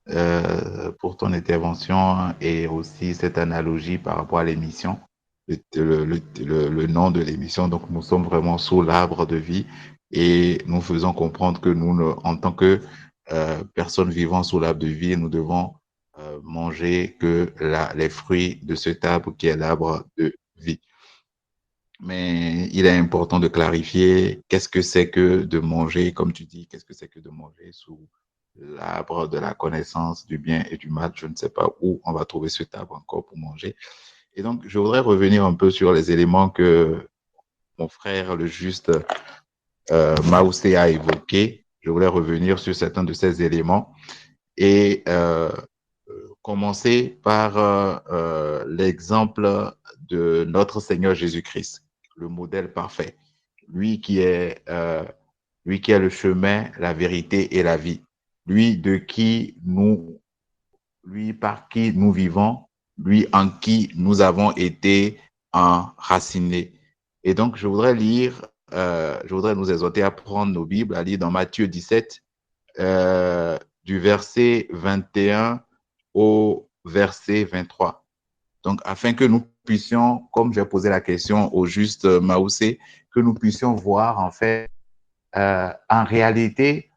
[SPEAKER 2] ton intervention et aussi cette analogie par rapport à l'émission, le nom de l'émission. Donc, nous sommes vraiment sous l'arbre de vie et nous faisons comprendre que nous, en tant que personnes vivant sous l'arbre de vie, nous devons manger que les fruits de cet arbre qui est l'arbre de vie. Mais il est important de clarifier qu'est-ce que c'est que de manger, comme tu dis, qu'est-ce que c'est que de manger sous l'arbre de la connaissance du bien et du mal. Je ne sais pas où on va trouver cet arbre encore pour manger. Et donc, je voudrais revenir un peu sur les éléments que mon frère, le juste Maoussé, a évoqués. Je voulais revenir sur certains de ces éléments et commencer par l'exemple de notre Seigneur Jésus-Christ, le modèle parfait, lui qui est le chemin, la vérité et la vie, lui par qui nous vivons, lui en qui nous avons été enracinés. Et donc, je voudrais nous exhorter à prendre nos Bibles, à lire dans Matthieu 17, du verset 21 au verset 23. Donc, afin que nous puissions, comme j'ai posé la question au juste Maoussé, que nous puissions voir en fait, en réalité,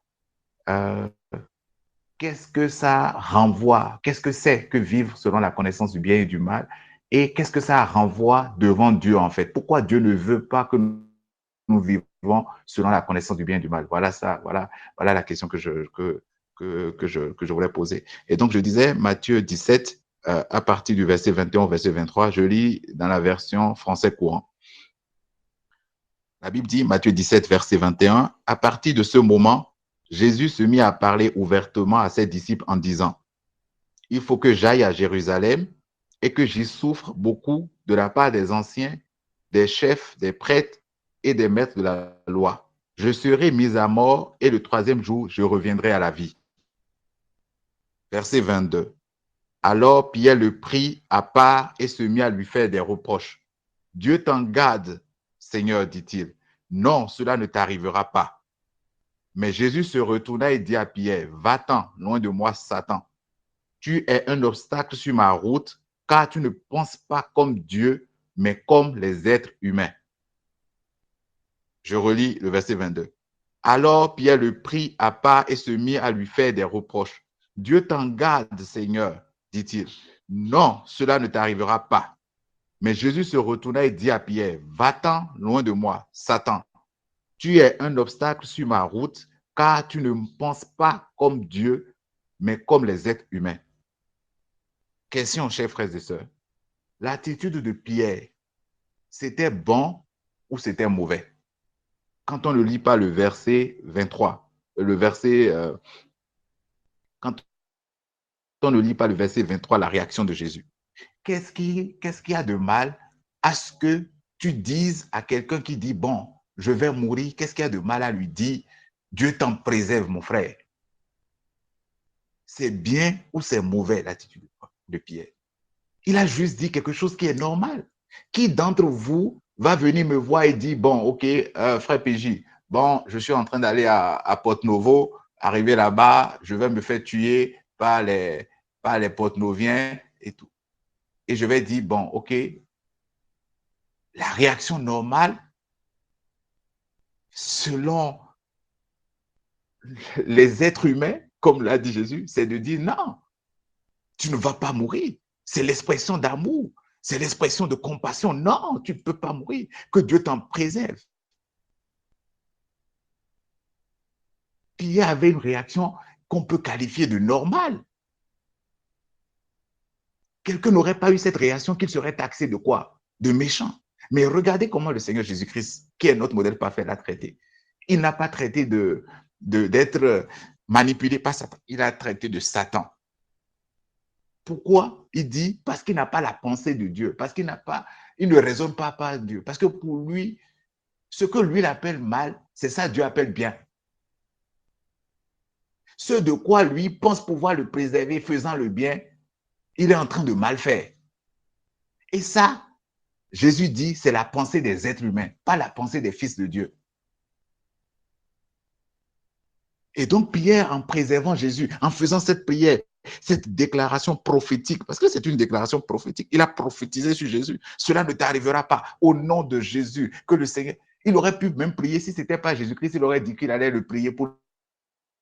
[SPEAKER 2] qu'est-ce que ça renvoie, qu'est-ce que c'est que vivre selon la connaissance du bien et du mal, et qu'est-ce que ça renvoie devant Dieu en fait. Pourquoi Dieu ne veut pas que nous vivons selon la connaissance du bien et du mal? Voilà la question que je voulais poser. Et donc, je disais, Matthieu 17, à partir du verset 21 au verset 23, je lis dans la version français courant. La Bible dit, Matthieu 17, verset 21, « À partir de ce moment, Jésus se mit à parler ouvertement à ses disciples en disant, « Il faut que j'aille à Jérusalem et que j'y souffre beaucoup de la part des anciens, des chefs, des prêtres et des maîtres de la loi. Je serai mis à mort et le troisième jour, je reviendrai à la vie. » Verset 22. Alors Pierre le prit à part et se mit à lui faire des reproches. « Dieu t'en garde, Seigneur, dit-il. Non, cela ne t'arrivera pas. » Mais Jésus se retourna et dit à Pierre, « Va-t'en, loin de moi, Satan. Tu es un obstacle sur ma route, car tu ne penses pas comme Dieu, mais comme les êtres humains. » Je relis le verset 22. Alors Pierre le prit à part et se mit à lui faire des reproches. « Dieu t'en garde, Seigneur, dit-il. Non, cela ne t'arrivera pas. » Mais Jésus se retourna et dit à Pierre, « Va-t'en, loin de moi, Satan. Tu es un obstacle sur ma route, car tu ne penses pas comme Dieu, mais comme les êtres humains. » Question, chers frères et sœurs. L'attitude de Pierre, c'était bon ou c'était mauvais? Quand on ne lit pas le verset 23, quand on ne lit pas le verset 23, la réaction de Jésus. Qu'est-ce qu'il y a de mal à ce que tu dises à quelqu'un qui dit, bon, je vais mourir, qu'est-ce qu'il y a de mal à lui dire, Dieu t'en préserve, mon frère? C'est bien ou c'est mauvais l'attitude de Pierre? Il a juste dit quelque chose qui est normal. Qui d'entre vous va venir me voir et dire, bon, ok, frère PJ, bon, je suis en train d'aller à Porte-Novo, arriver là-bas, je vais me faire tuer par les Porte-Noviens et tout. Et je vais dire, bon, ok, la réaction normale, selon les êtres humains, comme l'a dit Jésus, c'est de dire, non, tu ne vas pas mourir. C'est l'expression d'amour, c'est l'expression de compassion. Non, tu ne peux pas mourir, que Dieu t'en préserve. Pierre avait une réaction qu'on peut qualifier de normale. Quelqu'un n'aurait pas eu cette réaction qu'il serait taxé de quoi? De méchant. Mais regardez comment le Seigneur Jésus-Christ, qui est notre modèle parfait, l'a traité. Il n'a pas traité d'être manipulé par Satan. Il a traité de Satan. Pourquoi? Il dit parce qu'il n'a pas la pensée de Dieu, parce qu'il n'a pas il ne raisonne pas par Dieu. Parce que pour lui, ce que lui appelle mal, c'est ça Dieu appelle bien. Ce de quoi lui pense pouvoir le préserver faisant le bien, il est en train de mal faire. Et ça, Jésus dit, c'est la pensée des êtres humains, pas la pensée des fils de Dieu. Et donc Pierre, en préservant Jésus, en faisant cette prière, cette déclaration prophétique, parce que c'est une déclaration prophétique, il a prophétisé sur Jésus. Cela ne t'arrivera pas au nom de Jésus, que le Seigneur, il aurait pu même prier, si ce n'était pas Jésus-Christ, il aurait dit qu'il allait le prier pour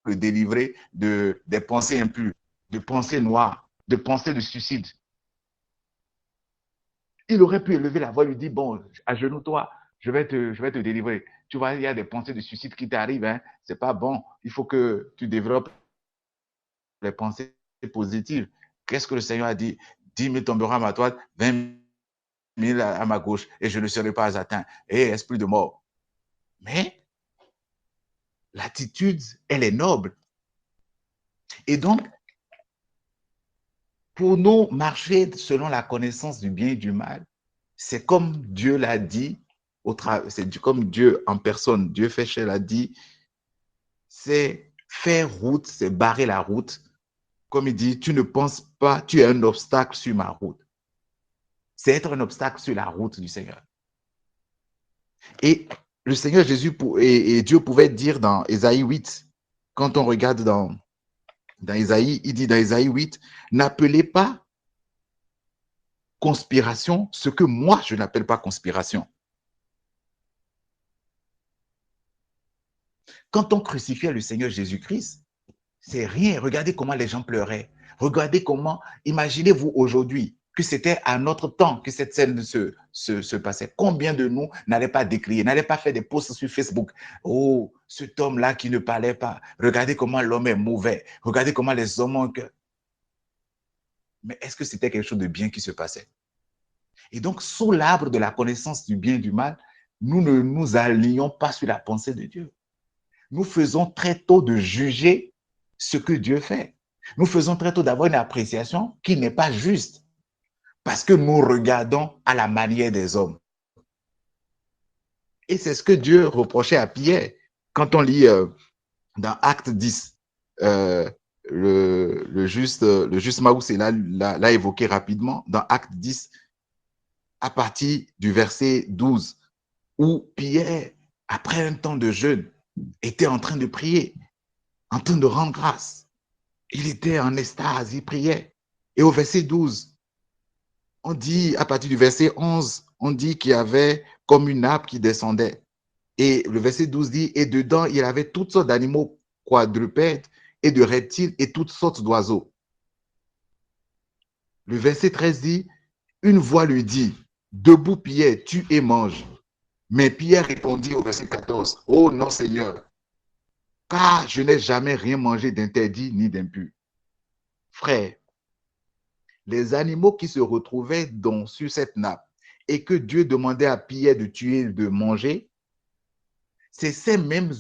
[SPEAKER 2] le délivrer des pensées impures, de pensées noires, de pensées de suicide. Il aurait pu élever la voix et lui dire, bon, agenouille-toi, je vais te délivrer. Tu vois, il y a des pensées de suicide qui t'arrivent, hein. C'est pas bon. Il faut que tu développes les pensées positives. Qu'est-ce que le Seigneur a dit? 10 000 tomberont à ma droite, 20 000 à ma gauche, et je ne serai pas atteint. Et esprit de mort. Mais l'attitude, elle est noble. Et donc, pour nous, marcher selon la connaissance du bien et du mal, c'est comme Dieu l'a dit, c'est comme Dieu en personne, Dieu Féché l'a dit, c'est faire route, c'est barrer la route. Comme il dit, tu ne penses pas, tu es un obstacle sur ma route. C'est être un obstacle sur la route du Seigneur. Et le Seigneur Jésus et Dieu pouvait dire dans Ésaïe 8, quand on regarde dans Ésaïe, il dit dans Ésaïe 8, n'appelez pas conspiration ce que moi je n'appelle pas conspiration. Quand on crucifiait le Seigneur Jésus-Christ, c'est rien. Regardez comment les gens pleuraient. Regardez comment, imaginez-vous aujourd'hui que c'était à notre temps que cette scène se passait. Combien de nous n'allaient pas décrier, n'allaient pas faire des posts sur Facebook? Oh, cet homme-là qui ne parlait pas. Regardez comment l'homme est mauvais. Regardez comment les hommes ont... Mais est-ce que c'était quelque chose de bien qui se passait? Et donc, sous l'arbre de la connaissance du bien et du mal, nous ne nous alignons pas sur la pensée de Dieu. Nous faisons très tôt de juger ce que Dieu fait. Nous faisons très tôt d'avoir une appréciation qui n'est pas juste parce que nous regardons à la manière des hommes. Et c'est ce que Dieu reprochait à Pierre. Quand on lit dans Acte 10, le juste Maoussé l'a évoqué rapidement, dans Acte 10, à partir du verset 12, où Pierre, après un temps de jeûne, était en train de prier, en train de rendre grâce. Il était en extase, il priait. Et au verset 12, on dit, à partir du verset 11, on dit qu'il y avait comme une nappe qui descendait. Et le verset 12 dit, et dedans, il y avait toutes sortes d'animaux quadrupèdes et de reptiles et toutes sortes d'oiseaux. Le verset 13 dit, une voix lui dit, debout Pierre, tue et mange. Mais Pierre répondit au verset 14, oh non Seigneur, car je n'ai jamais rien mangé d'interdit ni d'impur. Frère, les animaux qui se retrouvaient donc sur cette nappe et que Dieu demandait à Pierre de tuer et de manger, c'est ces mêmes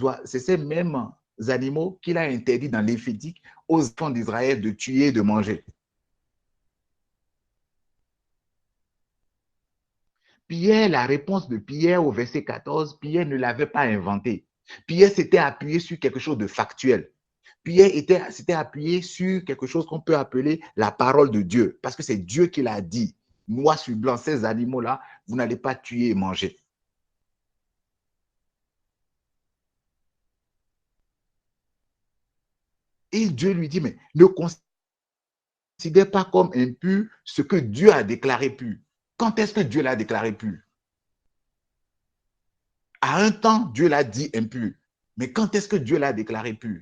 [SPEAKER 2] animaux qu'il a interdit dans Lévitique aux enfants d'Israël de tuer et de manger. Pierre, la réponse de Pierre au verset 14, Pierre ne l'avait pas inventée. Pierre s'était appuyé sur quelque chose de factuel. Pierre s'était appuyé sur quelque chose qu'on peut appeler la parole de Dieu, parce que c'est Dieu qui l'a dit. Noir sur blanc, ces animaux-là, vous n'allez pas tuer et manger. Et Dieu lui dit, mais ne considère pas comme impur ce que Dieu a déclaré pur. Quand est-ce que Dieu l'a déclaré pur? À un temps, Dieu l'a dit impur. Mais quand est-ce que Dieu l'a déclaré pur?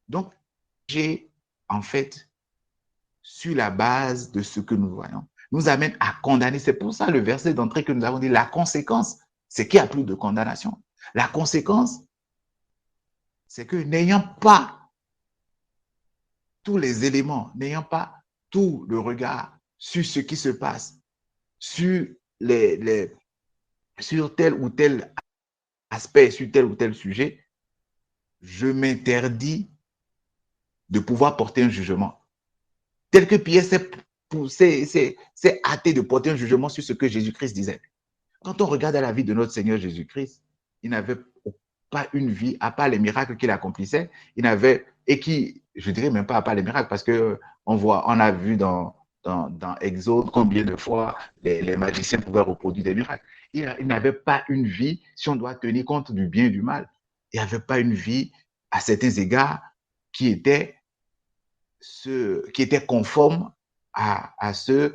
[SPEAKER 2] Donc, j'ai en fait, sur la base de ce que nous voyons, nous amène à condamner. C'est pour ça le verset d'entrée que nous avons dit, la conséquence, c'est qu'il n'y a plus de condamnation. La conséquence, c'est que n'ayant pas tous les éléments, n'ayant pas tout le regard sur ce qui se passe, sur sur tel ou tel aspect, sur tel ou tel sujet, je m'interdis de pouvoir porter un jugement. Tel que Pierre s'est hâté de porter un jugement sur ce que Jésus-Christ disait. Quand on regarde à la vie de notre Seigneur Jésus-Christ, il n'avait pas une vie, à part les miracles qu'il accomplissait, je dirais même pas à part les miracles, parce que on a vu dans Exode combien de fois les magiciens pouvaient reproduire des miracles. Il n'avait pas une vie, si on doit tenir compte du bien et du mal, il n'avait pas une vie à certains égards qui était conforme à ce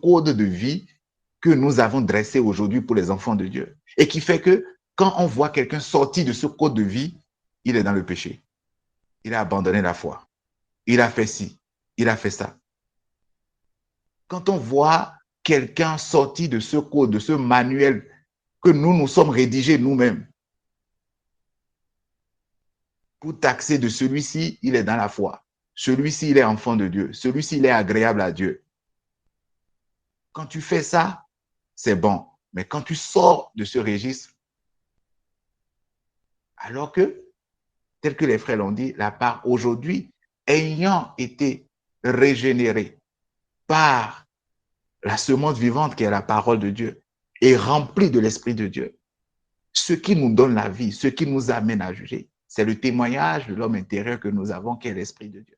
[SPEAKER 2] code de vie que nous avons dressé aujourd'hui pour les enfants de Dieu. Et qui fait que quand on voit quelqu'un sortir de ce code de vie, il est dans le péché. Il a abandonné la foi. Il a fait ci, il a fait ça. Quand on voit quelqu'un sortir de ce code, de ce manuel que nous sommes rédigés nous-mêmes, pour taxer de celui-ci, il est dans la foi. Celui-ci, il est enfant de Dieu. Celui-ci, il est agréable à Dieu. Quand tu fais ça, c'est bon. Mais quand tu sors de ce registre, alors que, tel que les frères l'ont dit, la part aujourd'hui, ayant été régénéré par la semence vivante qui est la parole de Dieu et rempli de l'Esprit de Dieu, ce qui nous donne la vie, ce qui nous amène à juger, c'est le témoignage de l'homme intérieur que nous avons, qui est l'Esprit de Dieu.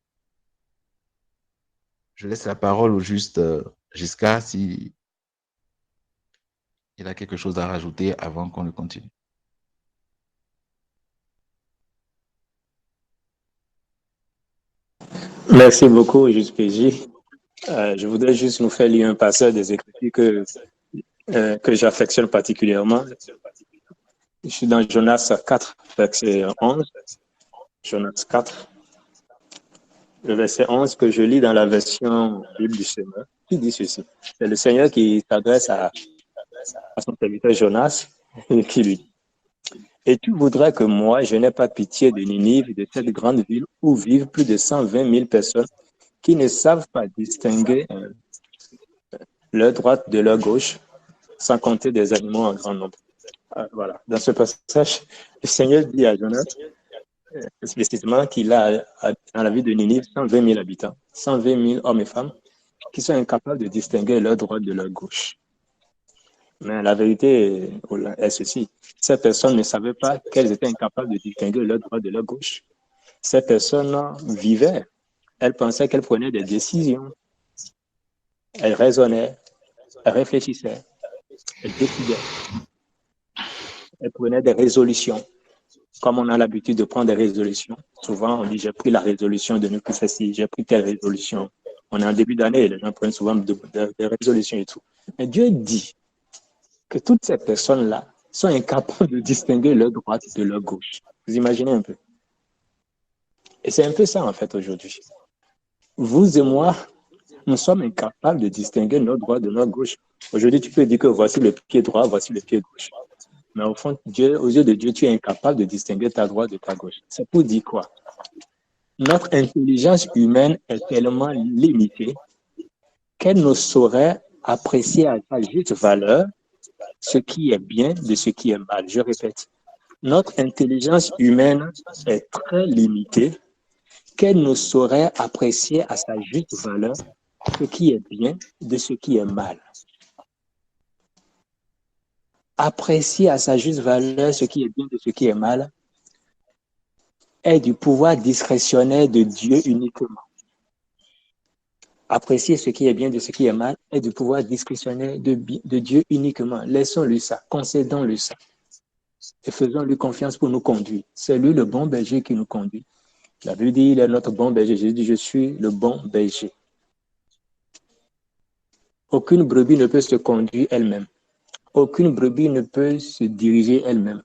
[SPEAKER 2] Je laisse la parole au juste Giscard si il a quelque chose à rajouter avant qu'on ne continue.
[SPEAKER 6] Merci beaucoup, Juste PJ. Je voudrais juste nous faire lire un passage des Écritures que j'affectionne particulièrement. Je suis dans Jonas 4, verset 11. Jonas 4, le verset 11 que je lis dans la version Bible du Seigneur, qui dit ceci. C'est le Seigneur qui s'adresse à son serviteur Jonas et qui lui dit: et tu voudrais que moi, je n'ai pas pitié de Ninive, de cette grande ville où vivent plus de 120 000 personnes qui ne savent pas distinguer leur droite de leur gauche, sans compter des animaux en grand nombre. Voilà. Dans ce passage, le Seigneur dit à Jonas explicitement qu'il a dans la ville de Ninive 120 000 habitants, 120 000 hommes et femmes qui sont incapables de distinguer leur droite de leur gauche. Mais la vérité est ceci. Ces personnes ne savaient pas qu'elles étaient incapables de distinguer leur droite de leur gauche. Ces personnes vivaient. Elles pensaient qu'elles prenaient des décisions. Elles raisonnaient. Elles réfléchissaient. Elles décidaient. Elles prenaient des résolutions. Comme on a l'habitude de prendre des résolutions, souvent on dit: j'ai pris la résolution de ne plus faire ci, j'ai pris telle résolution. On est en début d'année, les gens prennent souvent des résolutions et tout. Mais Dieu dit que toutes ces personnes-là sont incapables de distinguer leur droite de leur gauche. Vous imaginez un peu? Et c'est un peu ça, en fait, aujourd'hui. Vous et moi, nous sommes incapables de distinguer notre droite de notre gauche. Aujourd'hui, tu peux dire que voici le pied droit, voici le pied gauche. Mais au fond, aux yeux de Dieu, tu es incapable de distinguer ta droite de ta gauche. C'est pour dire quoi? Notre intelligence humaine est tellement limitée qu'elle ne saurait apprécier à sa juste valeur ce qui est bien de ce qui est mal. Je répète, notre intelligence humaine est très limitée qu'elle ne saurait apprécier à sa juste valeur ce qui est bien de ce qui est mal. Apprécier à sa juste valeur ce qui est bien de ce qui est mal est du pouvoir discrétionnaire de Dieu uniquement. Apprécier ce qui est bien de ce qui est mal est du pouvoir discrétionnaire de Dieu uniquement. Laissons-lui ça, concédons-lui ça et faisons-lui confiance pour nous conduire. C'est lui le bon berger qui nous conduit. La Bible dit: il est notre bon berger. Jésus dit: je suis le bon berger. Aucune brebis ne peut se conduire elle-même. Aucune brebis ne peut se diriger elle-même.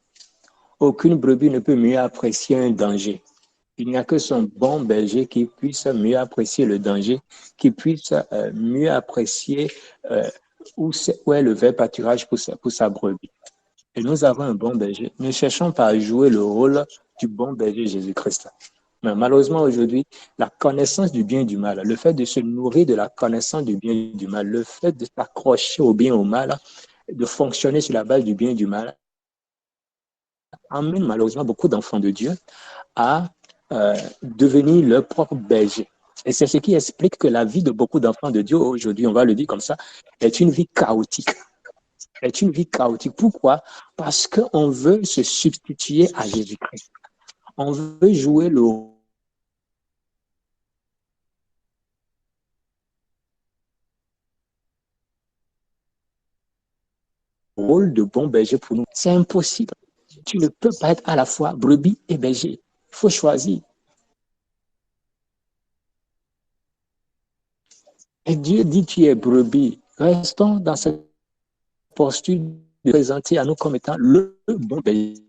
[SPEAKER 6] Aucune brebis ne peut mieux apprécier un danger. Il n'y a que son bon berger qui puisse mieux apprécier le danger, qui puisse mieux apprécier où est le vrai pâturage pour sa brebis. Et nous avons un bon berger. Ne cherchons pas à jouer le rôle du bon berger Jésus-Christ. Mais malheureusement, aujourd'hui, la connaissance du bien et du mal, le fait de se nourrir de la connaissance du bien et du mal, le fait de s'accrocher au bien et au mal, de fonctionner sur la base du bien et du mal, amène malheureusement beaucoup d'enfants de Dieu à devenir leur propre berger. Et c'est ce qui explique que la vie de beaucoup d'enfants de Dieu aujourd'hui, on va le dire comme ça, est une vie chaotique. Est une vie chaotique. Pourquoi? Parce qu'on veut se substituer à Jésus-Christ. On veut jouer le rôle de bon berger pour nous. C'est impossible. Tu ne peux pas être à la fois brebis et berger. Il faut choisir. Et Dieu dit tu es brebis. Restons dans cette posture de présenter à nous comme étant le bon berger.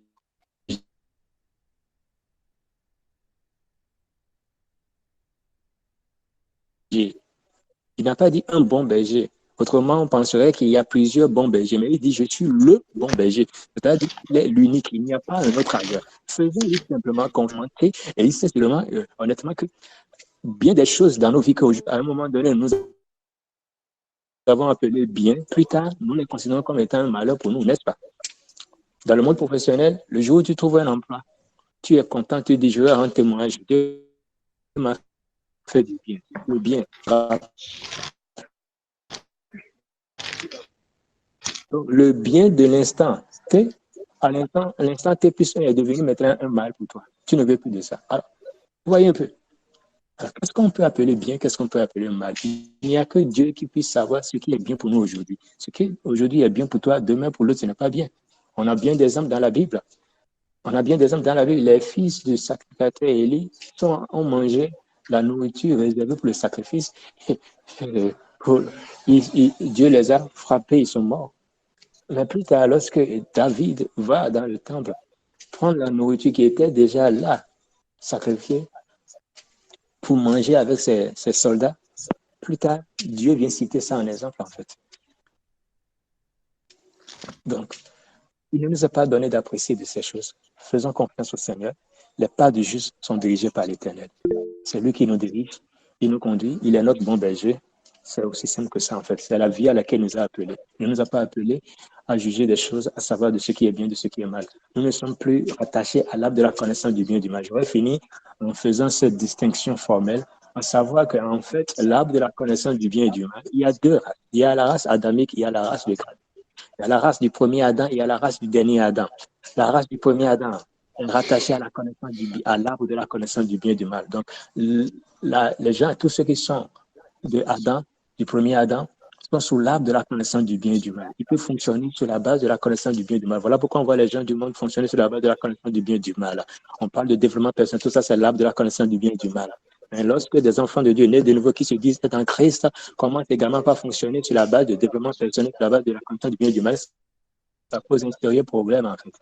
[SPEAKER 6] Il n'a pas dit un bon berger. Autrement, on penserait qu'il y a plusieurs bons bergers, mais il dit je suis le bon berger. C'est-à-dire qu'il est l'unique, il n'y a pas un autre ailleurs. Faisons-lui simplement confronter et il sait seulement, honnêtement, que bien des choses dans nos vies qu'à un moment donné, nous avons appelé bien, plus tard, nous les considérons comme étant un malheur pour nous, n'est-ce pas? Dans le monde professionnel, le jour où tu trouves un emploi, tu es content, tu dis je vais rendre témoignage, Dieu m'a fait du bien, le bien. Donc, le bien de l'instant T, à l'instant T plus 1 est devenu maintenant un mal pour toi. Tu ne veux plus de ça. Alors, voyez un peu. Alors, qu'est-ce qu'on peut appeler bien, qu'est-ce qu'on peut appeler mal? Il n'y a que Dieu qui puisse savoir ce qui est bien pour nous aujourd'hui. Ce qui aujourd'hui est bien pour toi, demain pour l'autre, ce n'est pas bien. On a bien des exemples dans la Bible. Les fils du sacrificateur Élie ont mangé la nourriture réservée pour le sacrifice. Dieu les a frappés, ils sont morts. Mais plus tard, lorsque David va dans le temple prendre la nourriture qui était déjà là, sacrifiée, pour manger avec ses soldats, plus tard, Dieu vient citer ça en exemple, en fait. Donc, il ne nous a pas donné d'apprécier de ces choses. Faisons confiance au Seigneur. Les pas du juste sont dirigés par l'Éternel. C'est lui qui nous dirige, il nous conduit, il est notre bon berger. C'est aussi simple que ça, en fait. C'est la vie à laquelle il nous a appelés. Il ne nous a pas appelés à juger des choses, à savoir de ce qui est bien, de ce qui est mal. Nous ne sommes plus attachés à l'arbre de la connaissance du bien et du mal. J'aurais fini en faisant cette distinction formelle, à savoir qu'en fait, l'arbre de la connaissance du bien et du mal, il y a deux races. Il y a la race adamique, il y a la race de Christ. Il y a la race du premier Adam et il y a la race du dernier Adam. La race du premier Adam est rattachée à la connaissance à l'arbre de la connaissance du bien et du mal. Donc, les gens, tous ceux qui sont de Adam, du premier Adam, sont sous l'arbre de la connaissance du bien et du mal. Ils peuvent fonctionner sur la base de la connaissance du bien et du mal. Voilà pourquoi on voit les gens du monde fonctionner sur la base de la connaissance du bien et du mal. On parle de développement personnel, tout ça, c'est l'arbre de la connaissance du bien et du mal. Mais lorsque des enfants de Dieu nés de nouveau qui se disent être en Christ commencent également pas fonctionner sur la base de développement personnel, sur la base de la connaissance du bien et du mal, ça pose un sérieux problème en fait.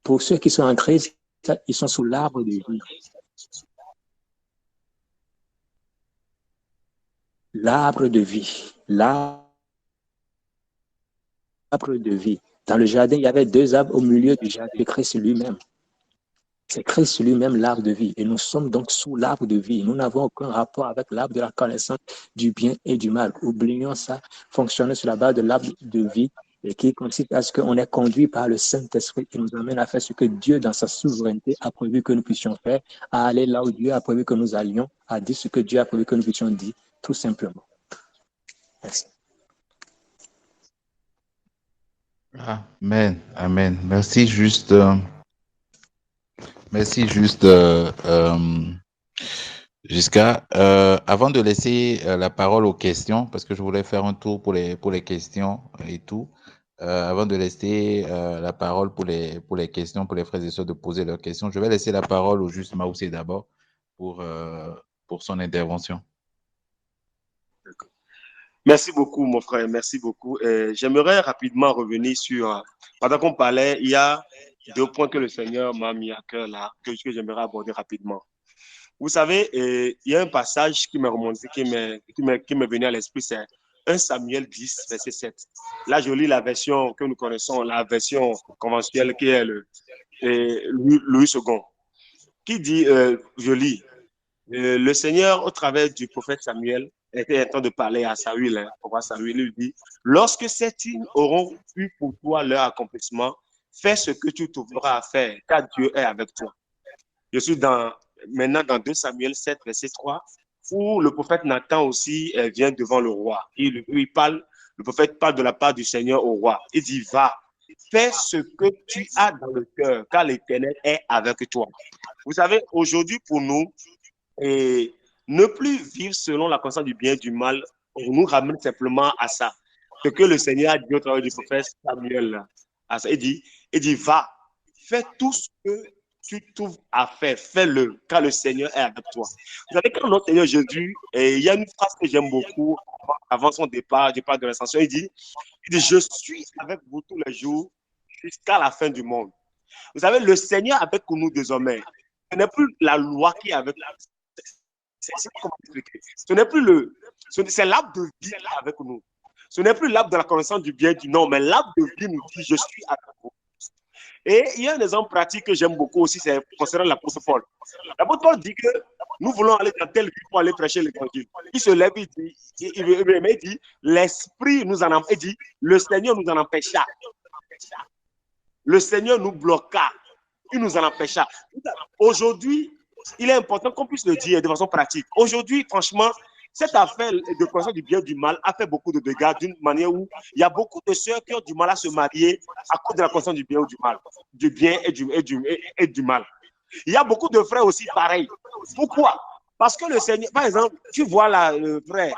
[SPEAKER 6] Pour ceux qui sont en Christ, ils sont sous l'arbre de vie. L'arbre de vie. L'arbre de vie. Dans le jardin, il y avait deux arbres au milieu du jardin de Christ lui-même. C'est Christ lui-même l'arbre de vie. Et nous sommes donc sous l'arbre de vie. Nous n'avons aucun rapport avec l'arbre de la connaissance du bien et du mal. Oublions ça. Fonctionner sur la base de l'arbre de vie et qui consiste à ce qu'on est conduit par le Saint-Esprit qui nous amène à faire ce que Dieu, dans sa souveraineté, a prévu que nous puissions faire, à aller là où Dieu a prévu que nous allions, à dire ce que Dieu a prévu que nous puissions dire, tout simplement. Merci.
[SPEAKER 2] Amen, amen. Merci juste, Jusqu'à, avant de laisser la parole aux questions, parce que je voulais faire un tour pour les questions et tout, avant de laisser la parole pour les questions, pour les frères et sœurs de poser leurs questions, je vais laisser la parole au juste Maoussé d'abord pour son intervention.
[SPEAKER 4] Merci beaucoup, mon frère. Merci beaucoup. J'aimerais rapidement revenir sur, pendant qu'on parlait, il y a deux points que le Seigneur m'a mis à cœur là, que j'aimerais aborder rapidement. Vous savez, il y a un passage qui m'est remonté, qui m'est venu à l'esprit, c'est 1 Samuel 10, verset 7. Là, je lis la version que nous connaissons, la version conventionnelle qui est Louis II, qui dit, je lis, le Seigneur, au travers du prophète Samuel, était en train de parler à Saül. Samuel lui dit, lorsque ces signes auront eu pour toi leur accomplissement, fais ce que tu trouveras à faire, car Dieu est avec toi. Je suis maintenant dans 2 Samuel 7, verset 3, où le prophète Nathan aussi vient devant le roi. Le prophète parle de la part du Seigneur au roi. Il dit, va, fais ce que tu as dans le cœur, car l'Éternel est avec toi. Vous savez, aujourd'hui pour nous, et ne plus vivre selon la connaissance du bien et du mal, on nous ramène simplement à ça. Ce que le Seigneur a dit au travers du prophète Samuel, à ça. Il dit, va, fais tout ce que tu trouves à faire, fais-le, car le Seigneur est avec toi. Vous savez, quand notre Seigneur Jésus, et il y a une phrase que j'aime beaucoup, avant son départ de l'ascension, il dit, je suis avec vous tous les jours jusqu'à la fin du monde. Vous savez, le Seigneur est avec nous désormais. Ce n'est plus la loi qui est avec nous. Ce n'est plus c'est l'arbre de vie avec nous. Ce n'est plus l'arbre de la connaissance du bien et du non, mais l'arbre de vie nous dit, je suis avec vous. Et il y a un exemple pratique que j'aime beaucoup aussi, c'est concernant l'apôtre Paul. L'apôtre Paul dit que nous voulons aller dans telle ville pour aller prêcher l'évangile. Il se lève, il dit, l'esprit nous en empêcha. Il dit, le Seigneur nous en empêcha. Le Seigneur nous bloqua. Il nous en empêcha. Aujourd'hui, il est important qu'on puisse le dire de façon pratique. Aujourd'hui, franchement, cette affaire de connaissance du bien et du mal a fait beaucoup de dégâts d'une manière où il y a beaucoup de sœurs qui ont du mal à se marier à cause de la connaissance du bien ou du mal, du bien et du mal. Il y a beaucoup de frères aussi pareils. Pourquoi? Parce que le Seigneur, par exemple, tu vois là, le frère,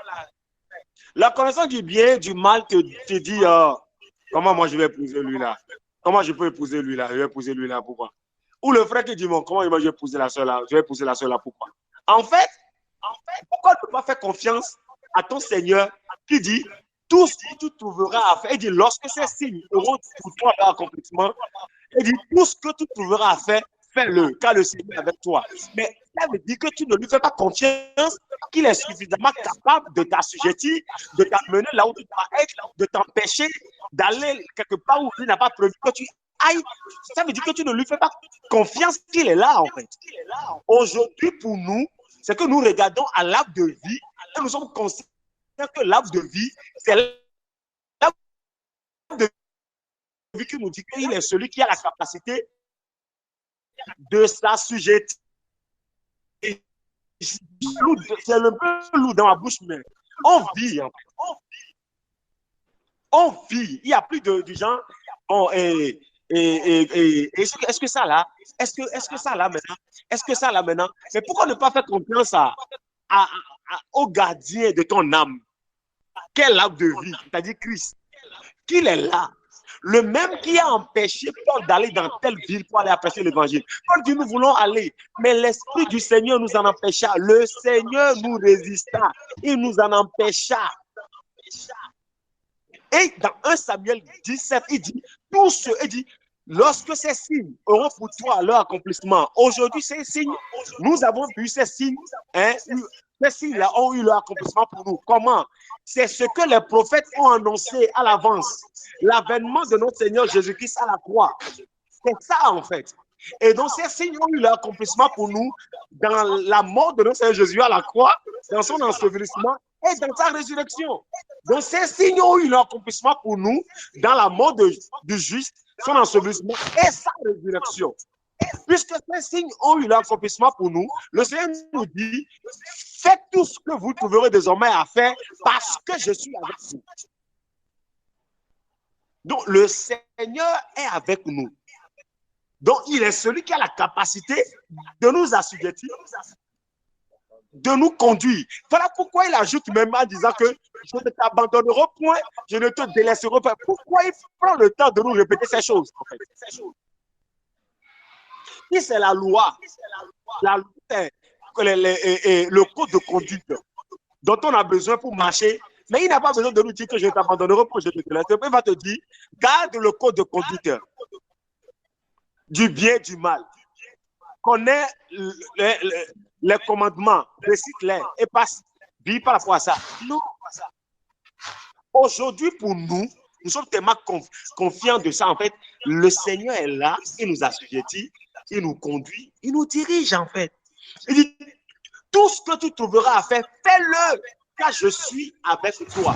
[SPEAKER 4] la connaissance du bien et du mal te dit comment moi je vais épouser lui là? Comment je peux épouser lui là? Je vais épouser lui là, pourquoi? Ou le frère qui dit bon, comment je vais épouser la sœur là? Je vais épouser la sœur là, pourquoi? En fait, pourquoi ne pas faire confiance à ton Seigneur qui dit tout ce que tu trouveras à faire? Il dit lorsque ces signes auront pour toi leur accomplissement, il dit tout ce que tu trouveras à faire, fais-le, car le Seigneur est avec toi. Mais ça veut dire que tu ne lui fais pas confiance qu'il est suffisamment capable de t'assujettir, de t'amener là où tu dois être, de t'empêcher d'aller quelque part où il n'a pas prévu que tu ailles. Ça veut dire que tu ne lui fais pas confiance qu'il est là, en fait. Aujourd'hui, pour nous, c'est que nous regardons à l'arbre de vie et nous sommes conscients que l'arbre de vie, c'est l'arbre de vie qui nous dit qu'il est celui qui a la capacité de s'assujettir. C'est le peu lourd dans ma bouche, mais on vit, en fait. On vit. Il n'y a plus de gens. Bon, est-ce que ça là? Est-ce que ça là maintenant? Est-ce que ça là maintenant? Mais pourquoi ne pas faire confiance au gardien de ton âme? Quel arbre de vie? C'est-à-dire Christ. Qu'il est là. Le même qui a empêché Paul d'aller dans telle ville pour aller prêcher l'évangile. Paul dit nous voulons aller, mais l'Esprit du Seigneur nous en empêcha. Le Seigneur nous résista. Il nous en empêcha. Et dans 1 Samuel 17, il dit, lorsque ces signes auront pour toi leur accomplissement, aujourd'hui ces signes, nous avons vu ces signes, ces signes-là ont eu leur accomplissement pour nous. Comment? C'est ce que les prophètes ont annoncé à l'avance, l'avènement de notre Seigneur Jésus-Christ à la croix. C'est ça en fait. Et donc ces signes ont eu leur accomplissement pour nous dans la mort de notre Seigneur Jésus à la croix, dans son ensevelissement et dans sa résurrection. Donc ces signes ont eu leur accomplissement pour nous dans la mort du juste, son ensevelissement et sa résurrection. Puisque ces signes ont eu leur accomplissement pour nous, le Seigneur nous dit, faites tout ce que vous trouverez désormais à faire parce que je suis avec vous. Donc le Seigneur est avec nous. Donc il est celui qui a la capacité de nous assujettir, de nous conduire. Voilà pourquoi il ajoute même en disant que je ne t'abandonnerai point, je ne te délaisserai pas. Pourquoi il prend le temps de nous répéter ces choses en fait? Si c'est la loi, le code de conduite dont on a besoin pour marcher, mais il n'a pas besoin de nous dire que je ne t'abandonnerai pas, je ne te délaisserai pas. Il va te dire, garde le code de conduite du bien et du mal. Connais les commandements, récite-les et passe, vis par rapport à ça. Non. Aujourd'hui, pour nous sommes tellement confiants de ça. En fait, le Seigneur est là, il nous assujettit, il nous conduit, il nous dirige en fait. Il dit, tout ce que tu trouveras à faire, fais-le, car je suis avec toi.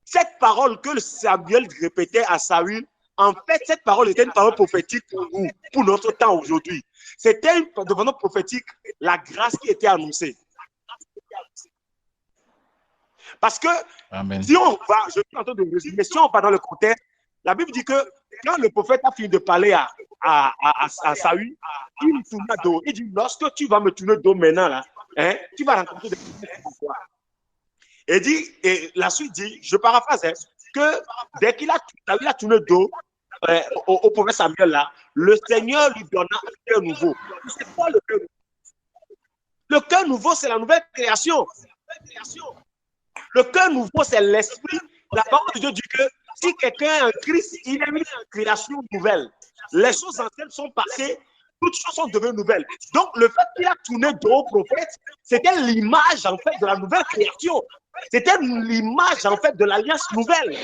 [SPEAKER 4] Cette parole que Samuel répétait à Saül En fait, cette parole était une parole prophétique pour nous, pour notre temps aujourd'hui. C'était une devenant prophétique, la grâce qui était annoncée. Parce que
[SPEAKER 2] Amen.
[SPEAKER 4] si on va, je suis en train de résumer, si on va dans le contexte, la Bible dit que quand le prophète a fini de parler à Saül, il me tourna dos. Il dit, lorsque tu vas me tourner dos maintenant, là, hein, tu vas rencontrer des problèmes pour toi. Et la suite dit, je paraphrase, hein, que dès qu'il a tourné dos au prophète Samuel, là, le Seigneur lui donna un cœur nouveau. C'est quoi le cœur nouveau? Le cœur nouveau, c'est la nouvelle création. Le cœur nouveau, c'est l'esprit. La parole de Dieu dit que si quelqu'un est en Christ, il est une création nouvelle. Les choses anciennes sont passées, toutes choses sont devenues nouvelles. Donc, le fait qu'il a tourné dos au prophète, c'était l'image, en fait, de la nouvelle création. C'était l'image, en fait, de l'alliance nouvelle.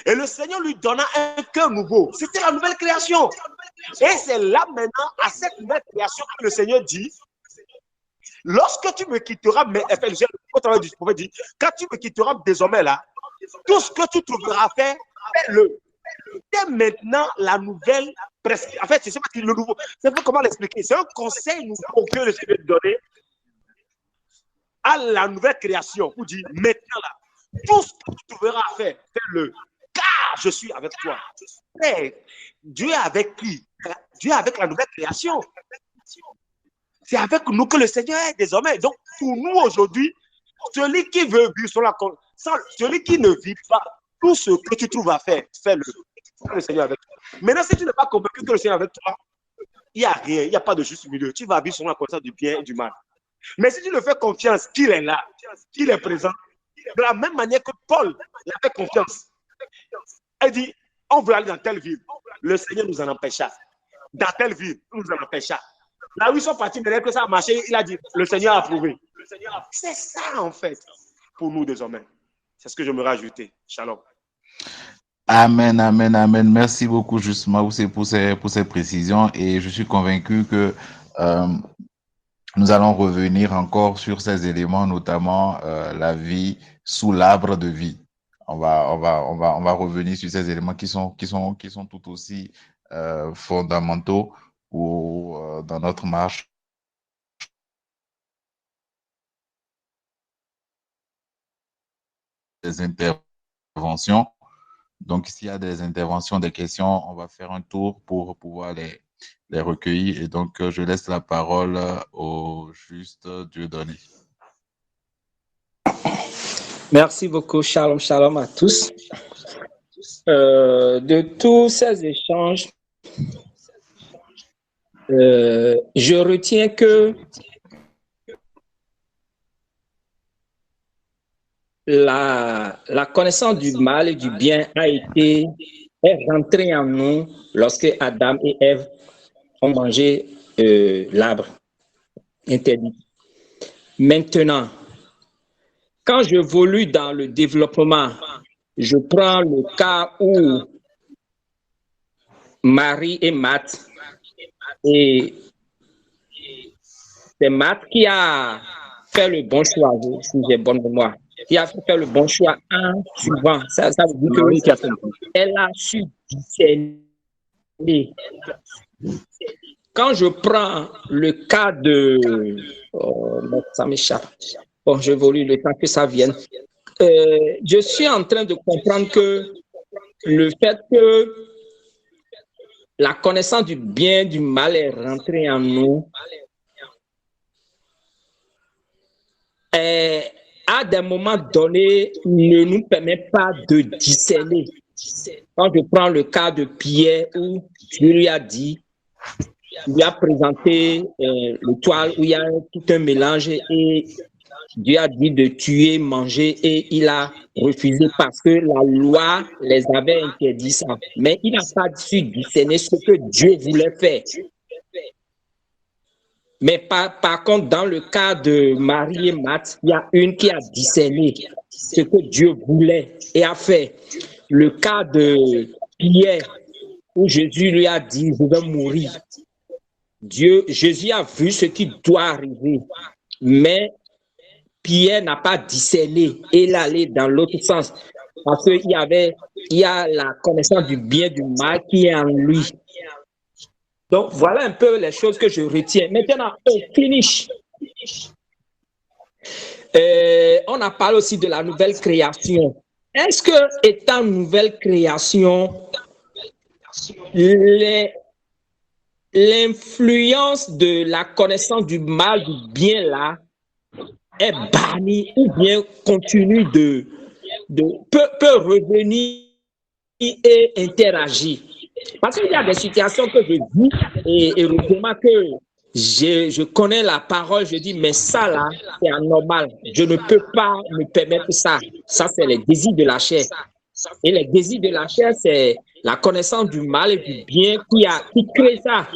[SPEAKER 4] Et le Seigneur lui donna un cœur nouveau. C'était la nouvelle création. Et c'est là, maintenant, à cette nouvelle création que le Seigneur dit, lorsque tu me quitteras, mais au travers du prophète dit, quand tu me quitteras désormais là, tout ce que tu trouveras fait, fais-le. C'est maintenant la nouvelle presque. En fait, je ne sais pas si le nouveau. Je ne sais pas comment l'expliquer. C'est un conseil nouveau que le Seigneur donné à la nouvelle création. Pour dire maintenant là, tout ce que tu trouveras à faire, fais-le. Car je suis avec toi. Mais Dieu est avec qui? Dieu est avec la nouvelle création. C'est avec nous que le Seigneur est désormais. Donc, pour nous aujourd'hui, celui qui veut vivre sur la celui qui ne vit pas, tout ce que tu trouves à faire, fais-le. Le Seigneur est avec toi. Maintenant, si tu n'es pas convaincu que le Seigneur est avec toi, il n'y a rien, il n'y a pas de juste milieu. Tu vas vivre sur la connaissance du bien et du mal. Mais si tu le fais confiance qu'il est là, qu'il est présent, de la même manière que Paul l'a fait confiance. Elle dit, on veut aller dans telle ville. Le Seigneur nous en empêcha. Dans telle ville, il nous en empêcha. Là où ils sont partis, mais que ça a marché, il a dit, le Seigneur a approuvé. C'est ça, en fait, pour nous désormais. C'est ce que je me rajoutais. Shalom.
[SPEAKER 2] Amen, amen, amen. Merci beaucoup, justement, pour ces précisions. Et je suis convaincu que nous allons revenir encore sur ces éléments, notamment la vie sous l'arbre de vie. On va revenir sur ces éléments qui sont tout aussi fondamentaux dans notre marche. Des interventions. Donc, s'il y a des interventions, des questions, on va faire un tour pour pouvoir les recueillir. Et donc, je laisse la parole au juste Dieudonné.
[SPEAKER 1] Merci beaucoup. Shalom, shalom à tous. De tous ces échanges, je retiens que la connaissance du mal et du bien est rentrée en nous lorsque Adam et Ève ont mangé l'arbre interdit. Maintenant, quand j'évolue dans le développement, je prends le cas où Marie et Matt, et c'est Matt qui a fait le bon choix, si j'ai bonne mémoire, qui a fait le bon choix en suivant. Ça veut dire qu'elle a su discerner. Quand je prends le cas de... ça m'échappe. Bon, j'évolue le temps que ça vienne. Je suis en train de comprendre que le fait que la connaissance du bien, du mal est rentrée en nous, à des moments donnés, ne nous permet pas de discerner. Quand je prends le cas de Pierre où Dieu lui a dit, il lui a présenté l'étoile où il y a tout un mélange et Dieu a dit de tuer, manger et il a refusé parce que la loi les avait interdit ça. Mais il n'a pas su discerner ce que Dieu voulait faire. Mais par contre, dans le cas de Marie et Matt, il y a une qui a discerné ce que Dieu voulait et a fait. Le cas de Pierre, où Jésus lui a dit, je vais mourir. Jésus a vu ce qui doit arriver, mais Pierre n'a pas discerné et il allait dans l'autre sens. Parce qu'il y a la connaissance du bien, du mal qui est en lui. Donc, voilà un peu les choses que je retiens. Maintenant, on finish. On a parlé aussi de la nouvelle création. Est-ce que, étant nouvelle création, l'influence de la connaissance du mal, du bien là, est bannie ou bien continue peut revenir et interagir? Parce qu'il y a des situations que je vis et heureusement que je connais la parole, je dis, mais ça là, c'est anormal. Je ne peux pas me permettre ça. Ça, c'est les désirs de la chair. Et les désirs de la chair, c'est la connaissance du mal et du bien qui crée ça.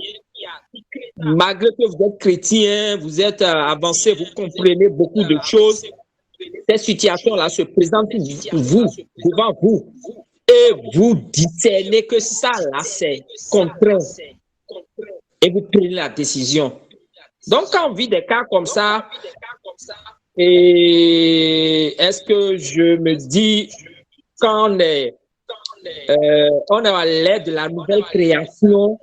[SPEAKER 1] Malgré que vous êtes chrétien, vous êtes avancé, vous comprenez beaucoup de choses, ces situations-là se présentent devant vous. Et vous discernez que ça, là, c'est contraint. Et vous prenez la décision. Donc, quand on vit des cas comme ça, et est-ce que je me dis, quand on est à l'aide de la nouvelle création,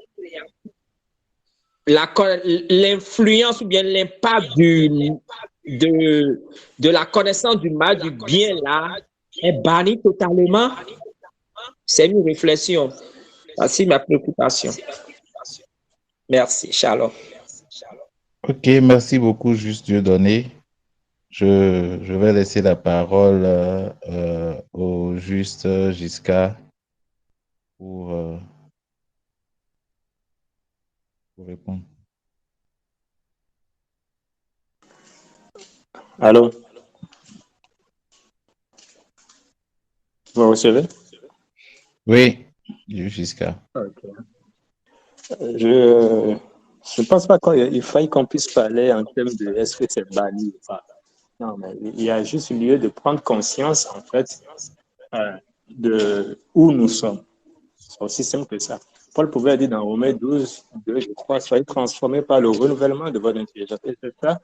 [SPEAKER 1] l'influence ou bien l'impact de la connaissance du mal, du bien, là, est banni totalement? C'est une réflexion. Voici ma préoccupation. Merci. Shalom.
[SPEAKER 2] Ok, merci beaucoup, Juste Dieudonné. Je vais laisser la parole au Juste Giscard pour répondre.
[SPEAKER 6] Allô? Vous recevez?
[SPEAKER 2] Oui, Juste Giscard.
[SPEAKER 6] Okay. Je ne pense pas qu'il faille qu'on puisse parler en termes de est-ce que c'est banni ou pas. Non, mais il y a juste lieu de prendre conscience, en fait, de où nous sommes. C'est aussi simple que ça. Paul pouvait dire dans Romains 12, 2, je crois, soyez transformés par le renouvellement de votre intelligence. Et c'est ça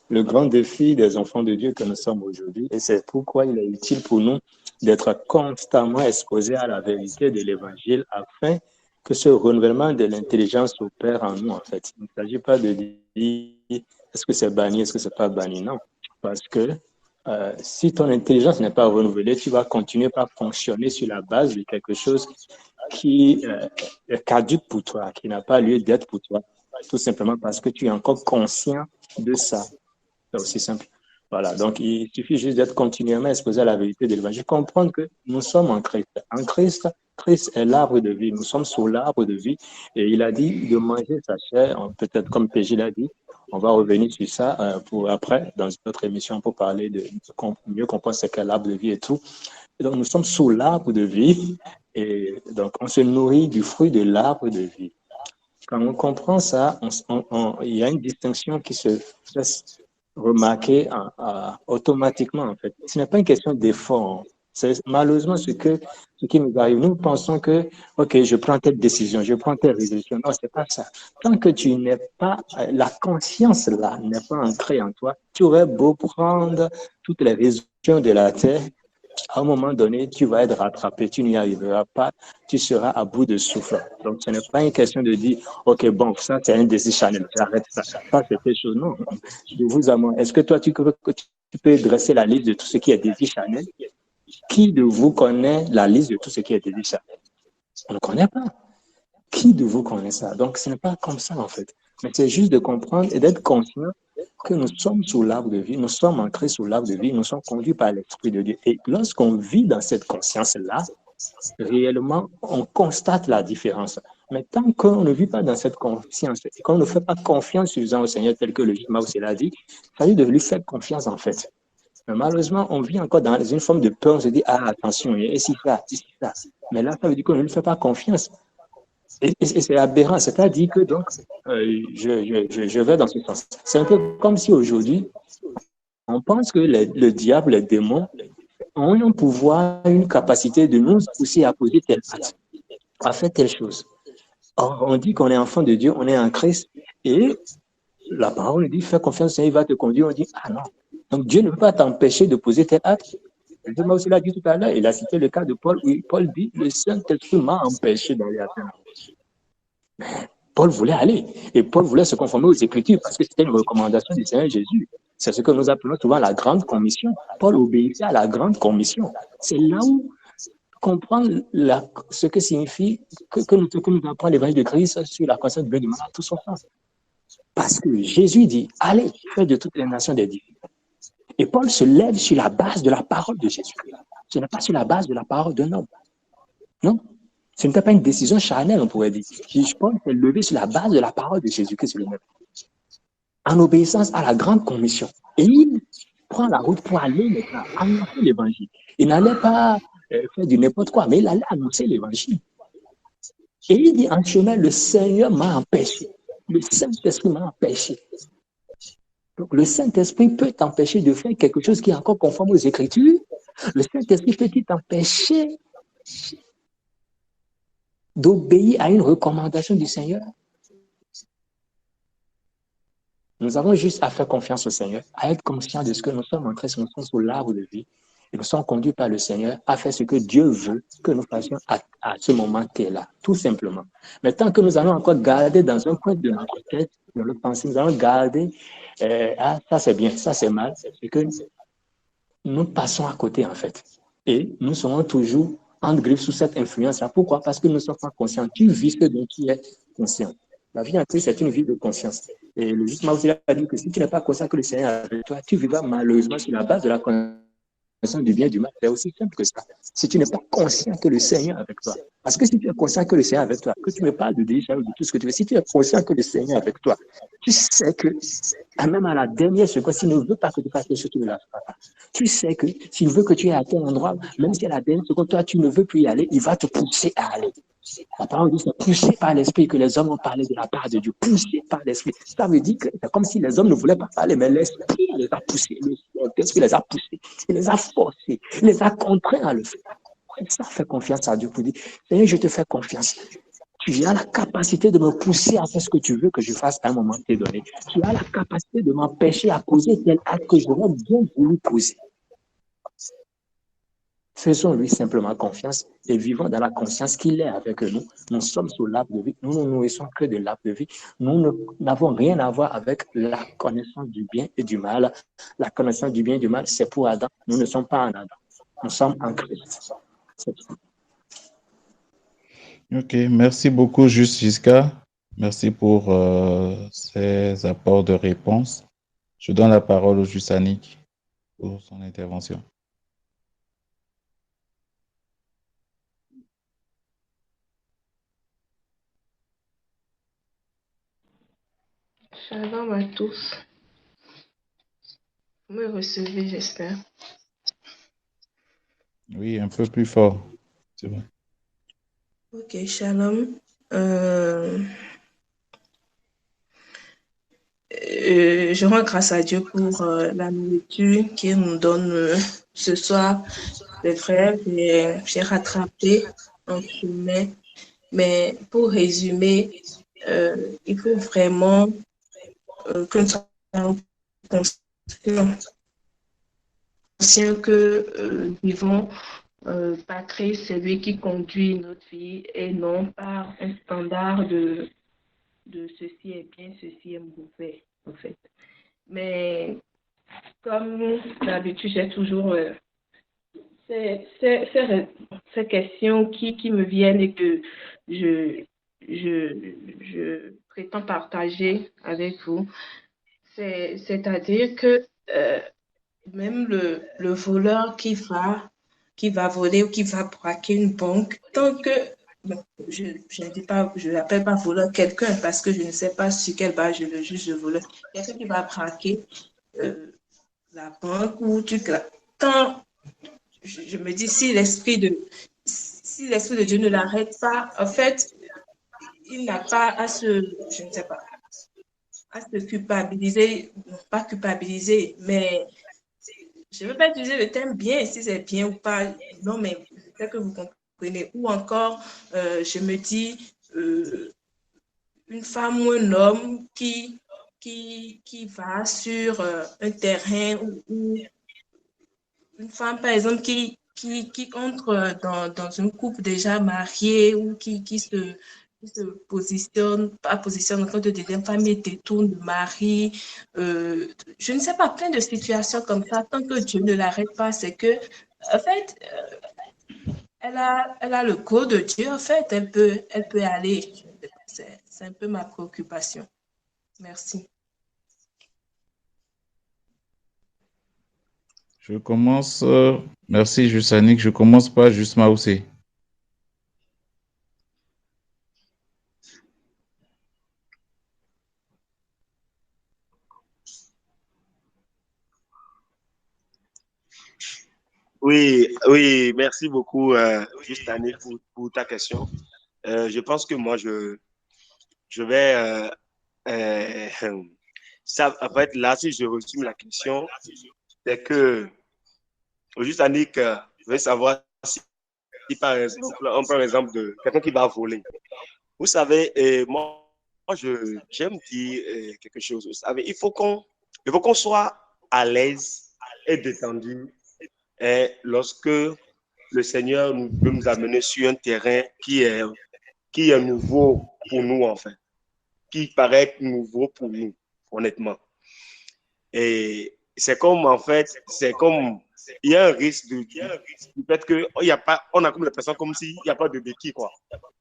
[SPEAKER 6] le grand défi des enfants de Dieu que nous sommes aujourd'hui. Et c'est pourquoi il est utile pour nous d'être constamment exposés à la vérité de l'Évangile afin que ce renouvellement de l'intelligence opère en nous, en fait. Il ne s'agit pas de dire est-ce que c'est banni, est-ce que c'est pas banni, non. Parce que si ton intelligence n'est pas renouvelée, tu vas continuer par fonctionner sur la base de quelque chose qui est caduque pour toi, qui n'a pas lieu d'être pour toi, tout simplement parce que tu es encore conscient de ça. C'est aussi simple. Voilà, donc il suffit juste d'être continuellement exposé à la vérité de l'Évangile, comprendre que nous sommes en Christ. En Christ, Christ est l'arbre de vie. Nous sommes sous l'arbre de vie. Et il a dit de manger sa chair, peut-être comme PJ l'a dit. On va revenir sur ça pour après, dans une autre émission, pour parler de mieux comprendre ce qu'est l'arbre de vie et tout. Et donc, nous sommes sous l'arbre de vie. Et donc, on se nourrit du fruit de l'arbre de vie. Quand on comprend ça, il y a une distinction qui se fait remarquer automatiquement, en fait. Ce n'est pas une question d'effort. C'est malheureusement ce qui nous arrive. Nous pensons que, OK, je prends telle décision, je prends telle résolution. Non, c'est pas ça. Tant que tu n'es pas, la conscience là n'est pas ancrée en toi, tu aurais beau prendre toutes les résolutions de la terre, à un moment donné, tu vas être rattrapé, tu n'y arriveras pas, tu seras à bout de souffle. Donc, ce n'est pas une question de dire, OK, bon, ça, c'est un désir Chanel, j'arrête ça. Ça, c'est quelque chose, non. Je vous amène. Est-ce que toi, tu peux dresser la liste de tout ce qui est désir Chanel? Qui de vous connaît la liste de tout ce qui est désir Chanel? On ne connaît pas. Qui de vous connaît ça? Donc, ce n'est pas comme ça, en fait. Mais c'est juste de comprendre et d'être conscient que nous sommes sous l'arbre de vie, nous sommes ancrés sous l'arbre de vie, nous sommes conduits par l'Esprit de Dieu. Et lorsqu'on vit dans cette conscience-là, réellement, on constate la différence. Mais tant qu'on ne vit pas dans cette conscience, et qu'on ne fait pas confiance suffisamment au Seigneur, tel que le Mausé l'a dit, il s'agit de lui faire confiance, en fait. Mais malheureusement, on vit encore dans une forme de peur, on se dit, ah, attention, et si ça, et si ça. Mais là, ça veut dire qu'on ne lui fait pas confiance. Et c'est aberrant, c'est-à-dire que donc, je vais dans ce sens. C'est un peu comme si aujourd'hui, on pense que le diable, les démons, ont un pouvoir, une capacité de nous pousser à poser tel acte, à faire telle chose. Or, on dit qu'on est enfant de Dieu, on est en Christ, et la parole dit, fais confiance au Seigneur, il va te conduire. On dit, ah non. Donc, Dieu ne peut pas t'empêcher de poser tel acte. Jésus m'a aussi l'a dit tout à l'heure, il a cité le cas de Paul, où Paul dit, le Saint-Esprit m'a empêché d'aller à Athènes. Paul voulait aller, et Paul voulait se conformer aux Écritures, parce que c'était une recommandation du Seigneur Jésus. C'est ce que nous appelons souvent la grande commission. Paul obéissait à la grande commission. C'est là où comprendre ce que signifie que nous apprend l'évangile de Christ sur la conscience du bien et du mal à tout son sens. Parce que Jésus dit, allez, faites de toutes les nations des disciples. Et Paul se lève sur la base de la parole de Jésus. Ce n'est pas sur la base de la parole d'un homme. Non. Ce n'était pas une décision charnelle, on pourrait dire. Paul s'est levé sur la base de la parole de Jésus-Christ lui-même, en obéissance à la grande commission. Et il prend la route pour aller maintenant annoncer l'évangile. Il n'allait pas faire du n'importe quoi, mais il allait annoncer l'évangile. Et il dit en chemin, le Seigneur m'a empêché. Le Saint-Esprit m'a empêché. Donc, le Saint-Esprit peut t'empêcher de faire quelque chose qui est encore conforme aux Écritures. Le Saint-Esprit peut t'empêcher d'obéir à une recommandation du Seigneur. Nous avons juste à faire confiance au Seigneur, à être conscients de ce que nous sommes entrés sur l'arbre de vie et nous sommes conduits par le Seigneur à faire ce que Dieu veut que nous fassions à ce moment qui est là, tout simplement. Mais tant que nous allons encore garder dans un coin de notre tête, de notre pensée, nous allons garder ça c'est bien, ça c'est mal, c'est que nous passons à côté en fait. Et nous serons toujours en griffe sous cette influence-là. Pourquoi? Parce que nous ne sommes pas conscients. Tu vis ce dont tu es conscient. La vie en Christ, c'est une vie de conscience. Et le juste aussi a dit que si tu n'es pas conscient que le Seigneur est avec toi, tu vivras malheureusement sur la base de la conscience du bien et du mal. C'est aussi simple que ça. Si tu n'es pas conscient que le Seigneur est avec toi, parce que si tu es conscient que le Seigneur est avec toi, que tu me parles de délivrance, de tout ce que tu veux, si tu es conscient que le Seigneur est avec toi, tu sais que, même à la dernière seconde, s'il ne veut pas que tu fasses quelque chose, tu ne la feras pas. Tu sais que s'il veut que tu ailles à tel endroit, même si à la dernière seconde, toi, tu ne veux plus y aller, il va te pousser à aller. La parole dit, c'est poussé par l'Esprit que les hommes ont parlé de la part de Dieu. Poussé par l'Esprit. Ça veut dire que c'est comme si les hommes ne voulaient pas parler, mais l'Esprit les a poussés. L'Esprit les a poussés. Il les a forcés. Il les a contraints à le faire. Et ça fait confiance à Dieu pour dire, Seigneur, je te fais confiance. Tu as la capacité de me pousser à faire ce que tu veux que je fasse à un moment donné. Tu as la capacité de m'empêcher à poser tel acte que j'aurais bien voulu poser. Faisons-lui simplement confiance et vivons dans la conscience qu'il est avec nous. Nous sommes sous l'arbre de vie. Nous ne nous nourrissons que de l'arbre de vie. Nous n'avons rien à voir avec la connaissance du bien et du mal. La connaissance du bien et du mal, c'est pour Adam. Nous ne sommes pas en Adam. Nous sommes en Christ.
[SPEAKER 2] Ok, merci beaucoup, Jusqu'à. Merci pour ces apports de réponse. Je donne la parole au Jusanik pour son intervention.
[SPEAKER 7] Shalom à tous. Vous me recevez, j'espère.
[SPEAKER 2] Oui, un peu plus fort. C'est bon.
[SPEAKER 7] Ok, shalom. Je rends grâce à Dieu pour la nourriture qu'il nous donne ce soir. C'est vrai, j'ai rattrapé en chemin. Mais pour résumer, il faut vraiment que nous soyons conscients que vivons par Christ, celui qui conduit notre vie et non par un standard de ceci est bien, ceci est mauvais, en fait. Mais comme d'habitude, j'ai toujours ces questions qui me viennent et que je prétends partager avec vous. C'est-à-dire que même le voleur qui va voler ou qui va braquer une banque, tant que je n'appelle pas voleur quelqu'un parce que je ne sais pas sur quelle base je le juge de voleur. Quelqu'un qui va braquer la banque ou quand je me dis si l'esprit de Dieu ne l'arrête pas, en fait, il n'a pas à je ne sais pas, à se culpabiliser, non pas culpabiliser, mais je ne veux pas utiliser le terme bien, si c'est bien ou pas, non, mais peut-être que vous comprenez. Ou encore, je me dis, une femme ou un homme qui va sur un terrain où une femme, par exemple, qui entre dans un couple déjà marié ou qui se positionne, pas positionne en tant que deuxième femme et détourne le mari. Je ne sais pas, plein de situations comme ça. Tant que Dieu ne l'arrête pas, c'est que, en fait, elle a le go de Dieu, en fait, elle peut aller. C'est un peu ma préoccupation. Merci.
[SPEAKER 2] Je commence. Merci, Jusanique. Je commence par Juste Maoussé.
[SPEAKER 4] Oui, oui, merci beaucoup, juste Annie, pour ta question. Je pense que moi, je vais, ça, en fait, là, si je résume la question, c'est que, juste Annie, je veux savoir si, par exemple, on prend l'exemple de quelqu'un qui va voler. Vous savez, moi j'aime dire quelque chose. Vous savez, il faut qu'on soit à l'aise et détendu lorsque le Seigneur veut nous amener sur un terrain qui est nouveau pour nous, en fait, qui paraît nouveau pour nous, honnêtement. Et c'est comme, en fait, c'est comme, il y a un risque du fait qu'on y a pas, on a comme l'impression comme s'il n'y a pas de béquille, quoi.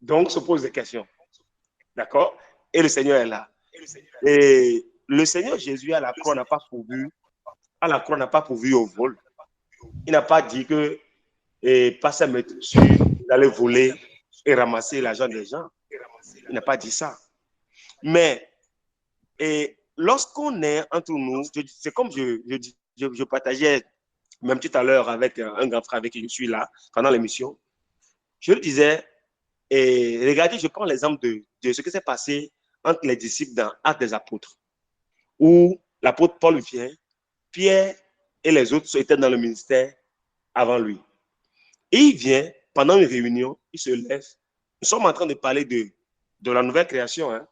[SPEAKER 4] Donc, on se pose des questions. D'accord? Et le Seigneur est là. Et le Seigneur Jésus à la croix n'a pas pourvu au vol. Il n'a pas dit que passer à mettre dessus, d'aller voler et ramasser l'argent des gens. Il n'a pas dit ça. Mais lorsqu'on est entre nous, c'est comme je partageais même tout à l'heure avec un grand frère avec qui je suis là pendant l'émission. Je lui disais, et regardez, je prends l'exemple de ce qui s'est passé entre les disciples dans Actes des Apôtres, où l'apôtre Paul vient, Pierre et les autres étaient dans le ministère avant lui. Et il vient, pendant une réunion, il se lève. Nous sommes en train de parler de la nouvelle création. Hein.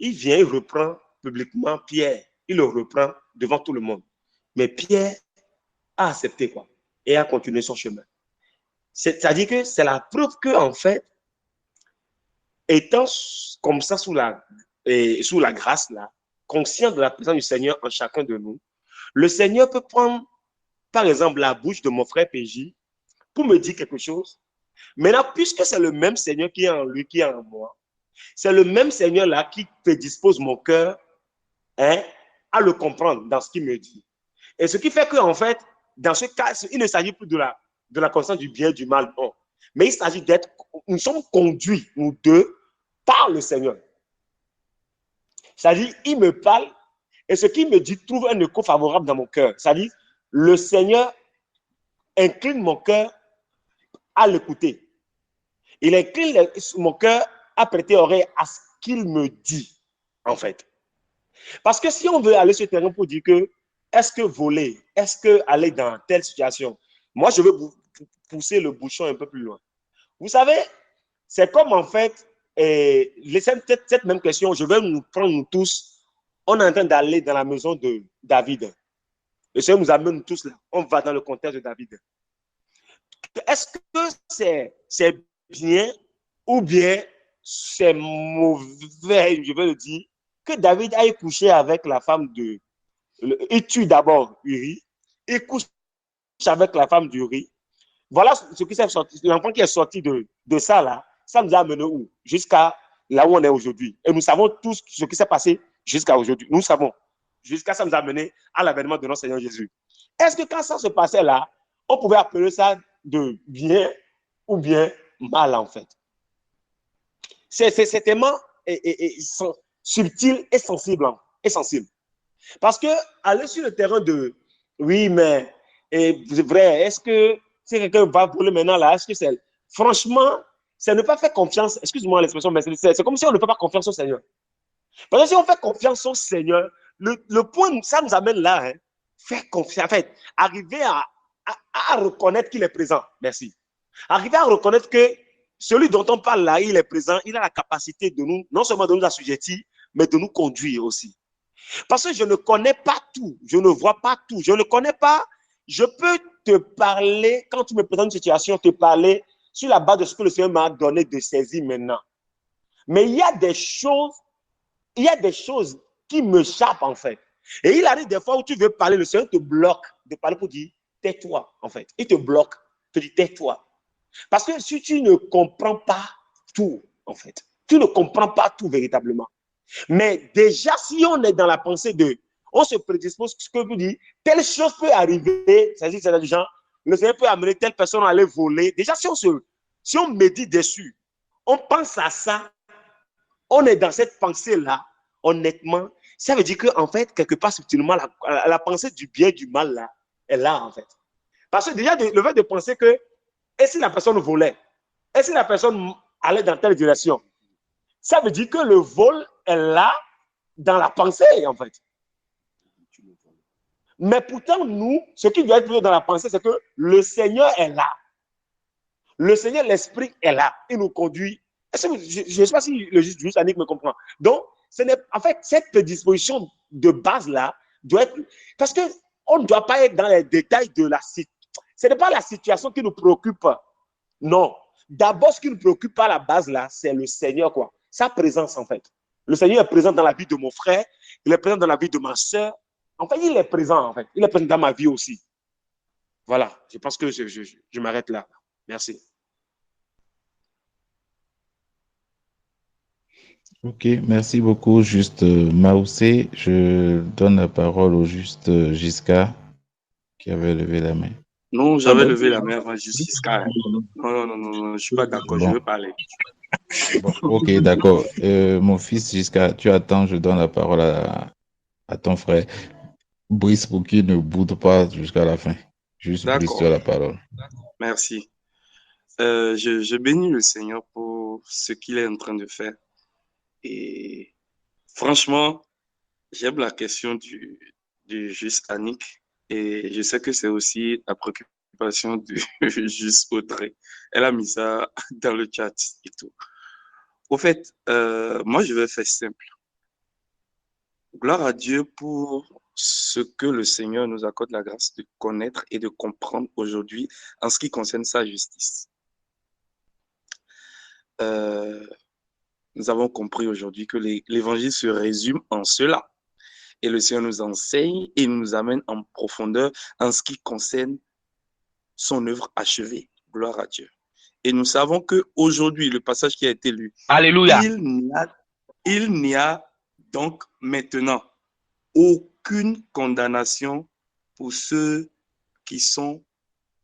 [SPEAKER 4] Il vient, il reprend publiquement Pierre. Il le reprend devant tout le monde. Mais Pierre a accepté quoi et a continué son chemin. C'est-à-dire que c'est la preuve qu'en fait, étant comme ça sous la grâce, là, conscient de la présence du Seigneur en chacun de nous, le Seigneur peut prendre, par exemple, la bouche de mon frère PJ pour me dire quelque chose. Maintenant, puisque c'est le même Seigneur qui est en lui, qui est en moi, c'est le même Seigneur-là qui prédispose mon cœur à le comprendre dans ce qu'il me dit. Et ce qui fait qu'en fait, dans ce cas, il ne s'agit plus de la conscience du bien et du mal, non. Mais il s'agit d'être, nous sommes conduits, nous deux, par le Seigneur. C'est-à-dire, il me parle et ce qu'il me dit trouve un écho favorable dans mon cœur. C'est-à-dire, le Seigneur incline mon cœur à l'écouter. Il incline mon cœur à prêter oreille à ce qu'il me dit, en fait. Parce que si on veut aller sur le terrain pour dire que est-ce que voler, est-ce que aller dans telle situation, moi je veux pousser le bouchon un peu plus loin. Vous savez, c'est comme en fait, cette même question, je vais nous prendre nous tous, on est en train d'aller dans la maison de David. Le Seigneur nous amène tous là, on va dans le contexte de David. Est-ce que c'est bien ou bien c'est mauvais, je vais le dire, que David aille coucher avec la femme de... Il tue d'abord Uri, il couche avec la femme d'Uri. Voilà ce qui s'est sorti, l'enfant qui est sorti de ça là, ça nous a amené où? Jusqu'à là où on est aujourd'hui. Et nous savons tous ce qui s'est passé jusqu'à aujourd'hui. Nous savons. Jusqu'à ça nous a amené à l'avènement de notre Seigneur Jésus. Est-ce que quand ça se passait là, on pouvait appeler ça de bien ou bien mal en fait? C'est tellement subtil et sensible. Parce que aller sur le terrain de oui, mais c'est vrai, est-ce que si quelqu'un va voler maintenant là, est-ce que c'est. Franchement, c'est ne pas faire confiance, excuse-moi l'expression, mais c'est comme si on ne fait pas confiance au Seigneur. Parce que si on fait confiance au Seigneur, le point, ça nous amène là, hein, faire confiance, en fait, arriver à reconnaître qu'il est présent. Merci. Arriver à reconnaître que celui dont on parle là, il est présent, il a la capacité de nous, non seulement de nous assujettir, mais de nous conduire aussi. Parce que je ne connais pas tout, je ne vois pas tout, je ne connais pas, je peux te parler, quand tu me présentes une situation, te parler sur la base de ce que le Seigneur m'a donné de saisir maintenant. Mais il y a des choses qui m'échappent en fait. Et il arrive des fois où tu veux parler, le Seigneur te bloque de parler pour dire tais-toi en fait. Il te bloque, te dit tais-toi. Parce que si tu ne comprends pas tout en fait, tu ne comprends pas tout véritablement. Mais déjà, si on est dans la pensée de, on se prédispose, ce que vous dites, telle chose peut arriver, c'est-à-dire, c'est des gens, le Seigneur peut amener telle personne à aller voler. Déjà, si on médite dessus, on pense à ça, on est dans cette pensée-là, honnêtement, ça veut dire qu'en fait, quelque part, subtilement, la pensée du bien et du mal, là, est là, en fait. Parce que déjà, le fait de penser que, et si la personne volait, et si la personne allait dans telle direction, ça veut dire que le vol est là, dans la pensée, en fait. Mais pourtant, nous, ce qui doit être plutôt dans la pensée, c'est que le Seigneur est là. Le Seigneur, l'Esprit est là. Il nous conduit. Je ne sais pas si le juste Annick me comprend. Donc, en fait, cette prédisposition de base-là doit être... Parce qu'on ne doit pas être dans les détails de la situation. Ce n'est pas la situation qui nous préoccupe. Non. D'abord, ce qui nous préoccupe à la base-là, c'est le Seigneur, quoi. Sa présence, en fait. Le Seigneur est présent dans la vie de mon frère. Il est présent dans la vie de ma soeur. En fait, il est présent, en fait. Il est présent dans ma vie aussi. Voilà. Je pense que je m'arrête là. Merci.
[SPEAKER 2] Ok, merci beaucoup, juste Maoussé. Je donne la parole au juste Giscard qui avait levé la main.
[SPEAKER 5] Non, j'avais levé la main avant Giscard. Non, je ne suis pas d'accord,
[SPEAKER 2] Bon.
[SPEAKER 5] je veux parler.
[SPEAKER 2] Bon, ok, d'accord. Mon fils Giscard, tu attends, je donne la parole à ton frère. Brice pour qu'il ne boude pas jusqu'à la fin. Juste Brice, tu as la parole.
[SPEAKER 5] Merci. Je bénis le Seigneur pour ce qu'il est en train de faire. Et franchement, j'aime la question du juste Annick. Et je sais que c'est aussi la préoccupation du juste Audrey. Elle a mis ça dans le chat et tout. Au fait, moi, je vais faire simple. Gloire à Dieu pour ce que le Seigneur nous accorde la grâce de connaître et de comprendre aujourd'hui en ce qui concerne sa justice. Nous avons compris aujourd'hui que l'évangile se résume en cela. Et le Seigneur nous enseigne et nous amène en profondeur en ce qui concerne son œuvre achevée. Gloire à Dieu. Et nous savons qu'aujourd'hui, le passage qui a été lu,
[SPEAKER 1] Alléluia.
[SPEAKER 5] Il n'y a donc maintenant aucune condamnation pour ceux qui sont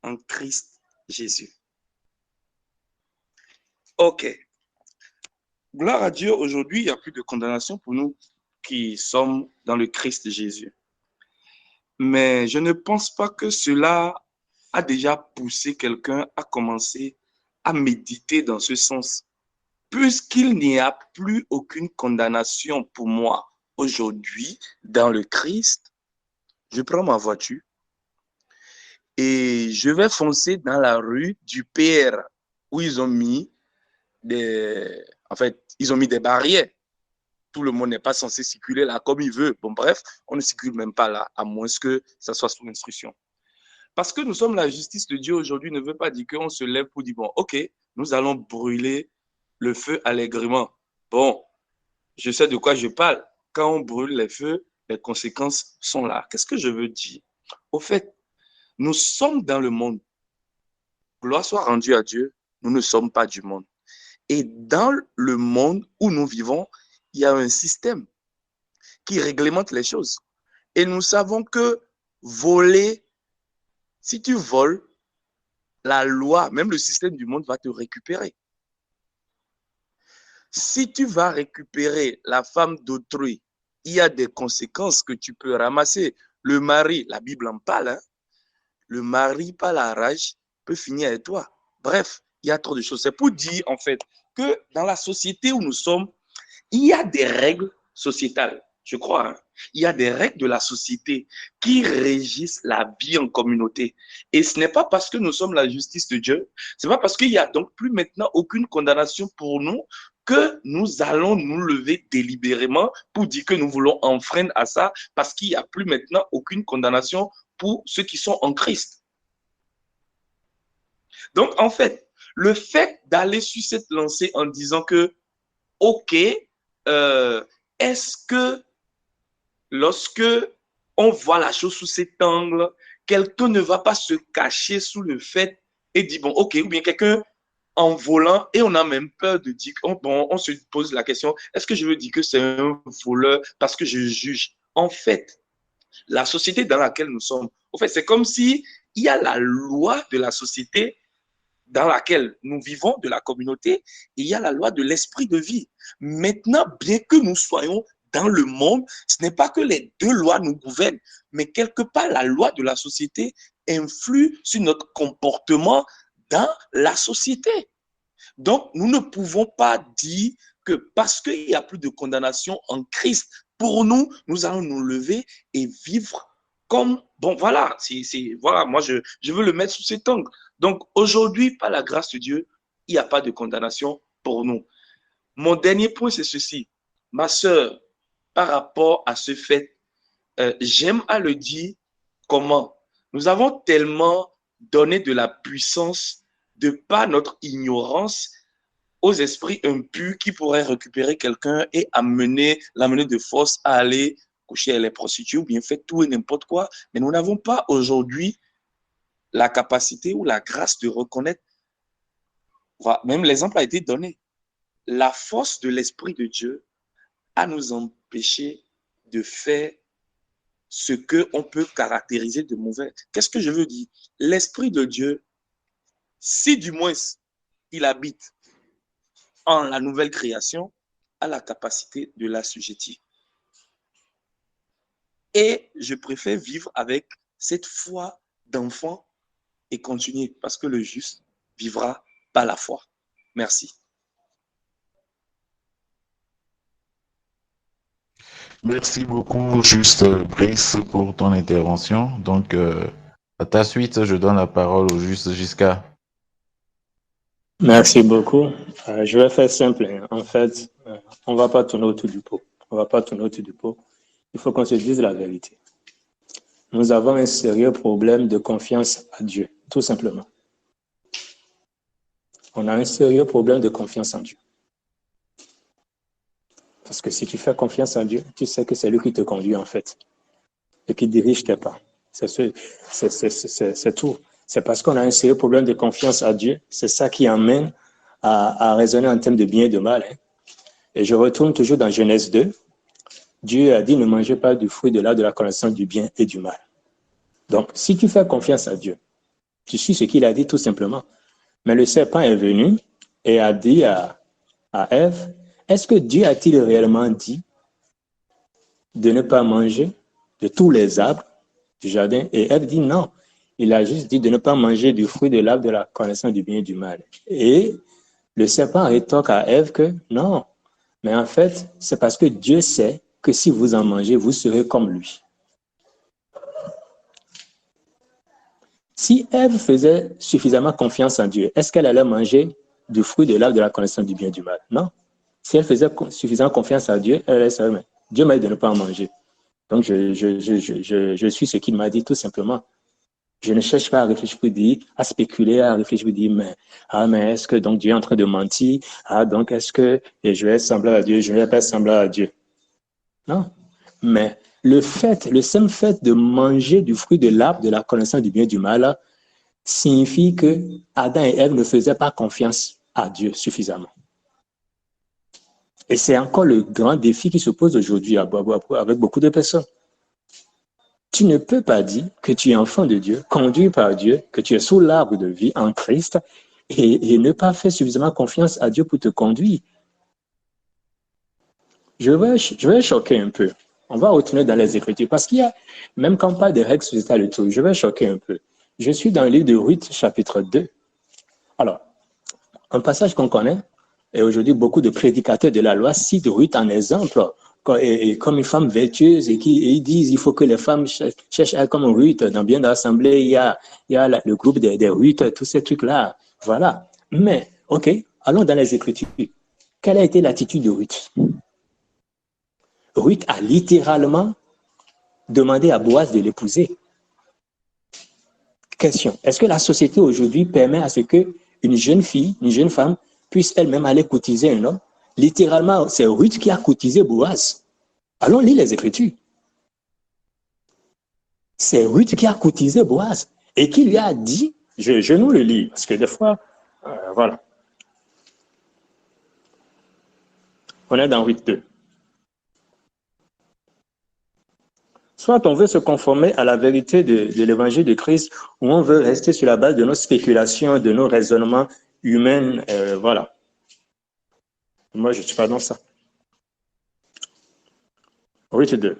[SPEAKER 5] en Christ Jésus. Ok. Gloire à Dieu, aujourd'hui, il n'y a plus de condamnation pour nous qui sommes dans le Christ Jésus. Mais je ne pense pas que cela a déjà poussé quelqu'un à commencer à méditer dans ce sens. Puisqu'il n'y a plus aucune condamnation pour moi aujourd'hui dans le Christ, je prends ma voiture et je vais foncer dans la rue du PR où ils ont mis des barrières. Tout le monde n'est pas censé circuler là comme il veut. Bon, bref, on ne circule même pas là, à moins que ça soit sous instruction. Parce que nous sommes la justice de Dieu aujourd'hui ne veut pas dire qu'on se lève pour dire, bon, ok, nous allons brûler le feu allègrement. Bon, je sais de quoi je parle. Quand on brûle les feux, les conséquences sont là. Qu'est-ce que je veux dire? Au fait, nous sommes dans le monde. Gloire soit rendue à Dieu, nous ne sommes pas du monde. Et dans le monde où nous vivons, il y a un système qui réglemente les choses. Et nous savons que voler, si tu voles, la loi, même le système du monde va te récupérer. Si tu vas récupérer la femme d'autrui, il y a des conséquences que tu peux ramasser. Le mari, la Bible en parle, hein? Le mari, par la rage, peut finir avec toi. Bref, il y a trop de choses. C'est pour dire, en fait, que dans la société où nous sommes, il y a des règles sociétales, je crois. Hein? Il y a des règles de la société qui régissent la vie en communauté. Et ce n'est pas parce que nous sommes la justice de Dieu, ce n'est pas parce qu'il n'y a donc plus maintenant aucune condamnation pour nous que nous allons nous lever délibérément pour dire que nous voulons enfreindre à ça parce qu'il n'y a plus maintenant aucune condamnation pour ceux qui sont en Christ. Donc, en fait, le fait d'aller sur cette lancée en disant que, OK, est-ce que lorsque on voit la chose sous cet angle, quelqu'un ne va pas se cacher sous le fait et dire, bon, OK, ou bien quelqu'un en volant et on a même peur de dire, on se pose la question, est-ce que je veux dire que c'est un voleur parce que je juge? En fait, la société dans laquelle nous sommes, en fait, c'est comme si il y a la loi de la société dans laquelle nous vivons, de la communauté, et il y a la loi de l'esprit de vie. Maintenant, bien que nous soyons dans le monde, ce n'est pas que les deux lois nous gouvernent, mais quelque part, la loi de la société influe sur notre comportement dans la société. Donc, nous ne pouvons pas dire que parce qu'il n'y a plus de condamnation en Christ, pour nous, nous allons nous lever et vivre comme, bon, voilà, voilà, moi, je veux le mettre sous cet angle. Donc, aujourd'hui, par la grâce de Dieu, il n'y a pas de condamnation pour nous. Mon dernier point, c'est ceci. Ma sœur, par rapport à ce fait, j'aime à le dire comment. Nous avons tellement donné de la puissance de par notre ignorance aux esprits impurs qui pourraient récupérer quelqu'un et l'amener de force à aller coucher avec les prostituées ou bien faire tout et n'importe quoi. Mais nous n'avons pas aujourd'hui la capacité ou la grâce de reconnaître, même l'exemple a été donné, la force de l'Esprit de Dieu à nous empêcher de faire ce qu'on peut caractériser de mauvais. Qu'est-ce que je veux dire? L'Esprit de Dieu, si du moins il habite en la nouvelle création, a la capacité de l'assujettir. Et je préfère vivre avec cette foi d'enfant et continuer parce que le juste vivra par la foi. Merci.
[SPEAKER 2] Merci beaucoup, juste Brice, pour ton intervention. Donc, à ta suite, je donne la parole au juste Giscard.
[SPEAKER 6] Merci beaucoup. Je vais faire simple. En fait, on ne va pas tourner autour du pot. On va pas tourner autour du pot. Il faut qu'on se dise la vérité. Nous avons un sérieux problème de confiance à Dieu, tout simplement. On a un sérieux problème de confiance en Dieu. Parce que si tu fais confiance en Dieu, tu sais que c'est lui qui te conduit en fait et qui dirige tes pas. C'est tout. C'est parce qu'on a un sérieux problème de confiance à Dieu. C'est ça qui amène à raisonner en termes de bien et de mal. Et je retourne toujours dans Genèse 2. Dieu a dit ne mangez pas du fruit de l'arbre de la connaissance du bien et du mal. Donc, si tu fais confiance à Dieu, tu suis ce qu'il a dit tout simplement. Mais le serpent est venu et a dit à Ève, est-ce que Dieu a-t-il réellement dit de ne pas manger de tous les arbres du jardin? Et Ève dit non. Il a juste dit de ne pas manger du fruit de l'arbre de la connaissance du bien et du mal. Et le serpent rétorque à Ève que non. Mais en fait, c'est parce que Dieu sait que si vous en mangez, vous serez comme lui. Si Ève faisait suffisamment confiance en Dieu, est-ce qu'elle allait manger du fruit de l'arbre de la connaissance du bien et du mal? Non. Si elle faisait suffisamment confiance à Dieu, elle allait savoir, mais Dieu m'a dit de ne pas en manger. Donc, je suis ce qu'il m'a dit tout simplement. Je ne cherche pas à réfléchir pour dire, à spéculer, à réfléchir pour dire, mais est-ce que donc Dieu est en train de mentir? Donc est-ce que je vais être semblable à Dieu? Je ne vais pas être semblable à Dieu. Non. Mais le simple fait de manger du fruit de l'arbre de la connaissance du bien et du mal signifie que Adam et Ève ne faisaient pas confiance à Dieu suffisamment. Et c'est encore le grand défi qui se pose aujourd'hui avec beaucoup de personnes. Tu ne peux pas dire que tu es enfant de Dieu, conduit par Dieu, que tu es sous l'arbre de vie en Christ et ne pas faire suffisamment confiance à Dieu pour te conduire. Je vais choquer un peu. On va retourner dans les Écritures parce qu'il y a, même quand on parle des règles sociétales et tout, je vais choquer un peu. Je suis dans le livre de Ruth, chapitre 2. Alors, un passage qu'on connaît, et aujourd'hui beaucoup de prédicateurs de la loi citent Ruth en exemple, et comme une femme vertueuse, et ils disent il faut que les femmes cherchent à être comme Ruth. Dans bien d'assemblée, il y a le groupe des Ruth, tous ces trucs-là. Voilà. Mais, OK, allons dans les Écritures. Quelle a été l'attitude de Ruth? Ruth a littéralement demandé à Boaz de l'épouser. Question. Est-ce que la société aujourd'hui permet à ce qu'une jeune fille, une jeune femme, puisse elle-même aller courtiser un homme? Littéralement, c'est Ruth qui a courtisé Boaz. Allons lire les Écritures. C'est Ruth qui a courtisé Boaz et qui lui a dit, je nous le lis, parce que des fois, voilà. On est dans Ruth 2. Soit on veut se conformer à la vérité de l'évangile de Christ, ou on veut rester sur la base de nos spéculations, de nos raisonnements humains, voilà. Moi, je ne suis pas dans ça. Ruth 2.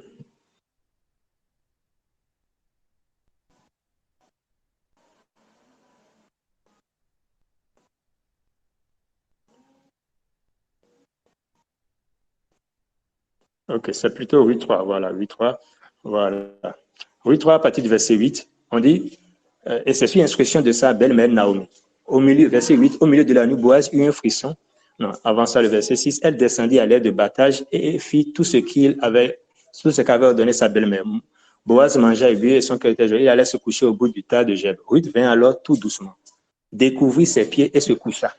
[SPEAKER 6] Ok, c'est plutôt Ruth 3, voilà, Ruth 3, voilà. Ruth 3, à partir du verset 8, on dit, et c'est sur instruction de sa belle-mère Naomi. Au milieu, verset 8, au milieu de la nuit, Boaz eut un frisson. Non, avant ça, le verset 6, elle descendit à l'air de battage et fit tout ce qu'avait ordonné sa belle-mère. Boaz mangea et but et son cœur était joyeux. Il allait se coucher au bout du tas de Geb. Ruth vint alors tout doucement, découvrit ses pieds et se coucha.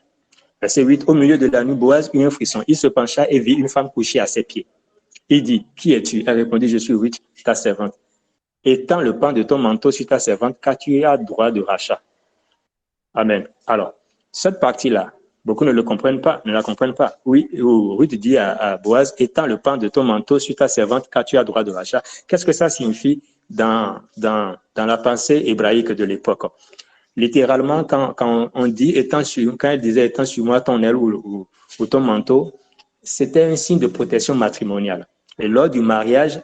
[SPEAKER 6] Verset 8, au milieu de la nuit, Boaz eut un frisson. Il se pencha et vit une femme couchée à ses pieds. Il dit, qui es-tu? Elle répondit, je suis Ruth, ta servante. Étends le pan de ton manteau sur ta servante, car tu as droit de rachat. Amen. Alors, cette partie-là, beaucoup ne la comprennent pas. Oui, Ruth dit à Boaz, étends le pan de ton manteau sur ta servante, car tu as droit de rachat. Qu'est-ce que ça signifie dans la pensée hébraïque de l'époque? Littéralement, quand on dit, quand elle disait, étends sur moi ton aile ou ton manteau, c'était un signe de protection matrimoniale. Et lors du mariage,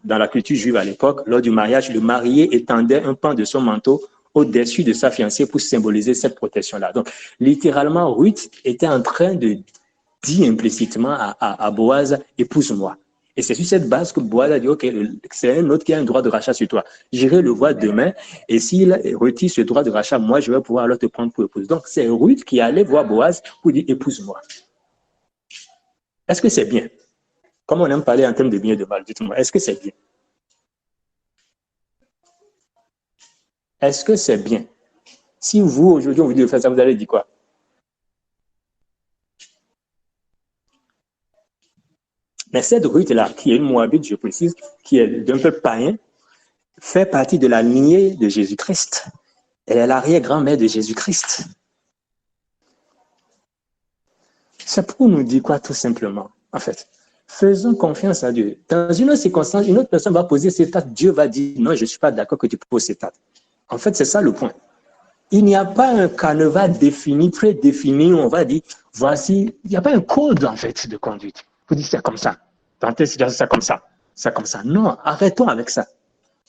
[SPEAKER 6] dans la culture juive à l'époque, lors du mariage, le marié étendait un pan de son manteau au-dessus de sa fiancée pour symboliser cette protection-là. Donc, littéralement, Ruth était en train de dire implicitement à Boaz, épouse-moi. Et c'est sur cette base que Boaz a dit, OK, c'est un autre qui a un droit de rachat sur toi. J'irai le voir demain, et s'il retire ce droit de rachat, moi, je vais pouvoir alors te prendre pour épouse. Donc, c'est Ruth qui allait voir Boaz pour dire, épouse-moi. Est-ce que c'est bien? Comme on aime parler en termes de bien et de mal, dites-moi, est-ce que c'est bien? Est-ce que c'est bien? Si vous, aujourd'hui, on vous dit de faire ça, vous allez dire quoi? Mais cette Ruth-là, qui est une Moabite, je précise, qui est d'un peuple païen, fait partie de la lignée de Jésus-Christ. Elle est l'arrière-grand-mère de Jésus-Christ. C'est pour nous dire quoi, tout simplement? En fait, faisons confiance à Dieu. Dans une autre circonstance, une autre personne va poser cet acte. Dieu va dire, non, je ne suis pas d'accord que tu poses cet acte. En fait, c'est ça le point. Il n'y a pas un canevas défini, prédéfini, où on va dire, voici, il n'y a pas un code, en fait, de conduite. Vous dites, c'est comme ça. Tentez, c'est ça comme ça. C'est comme ça. Non, arrêtons avec ça.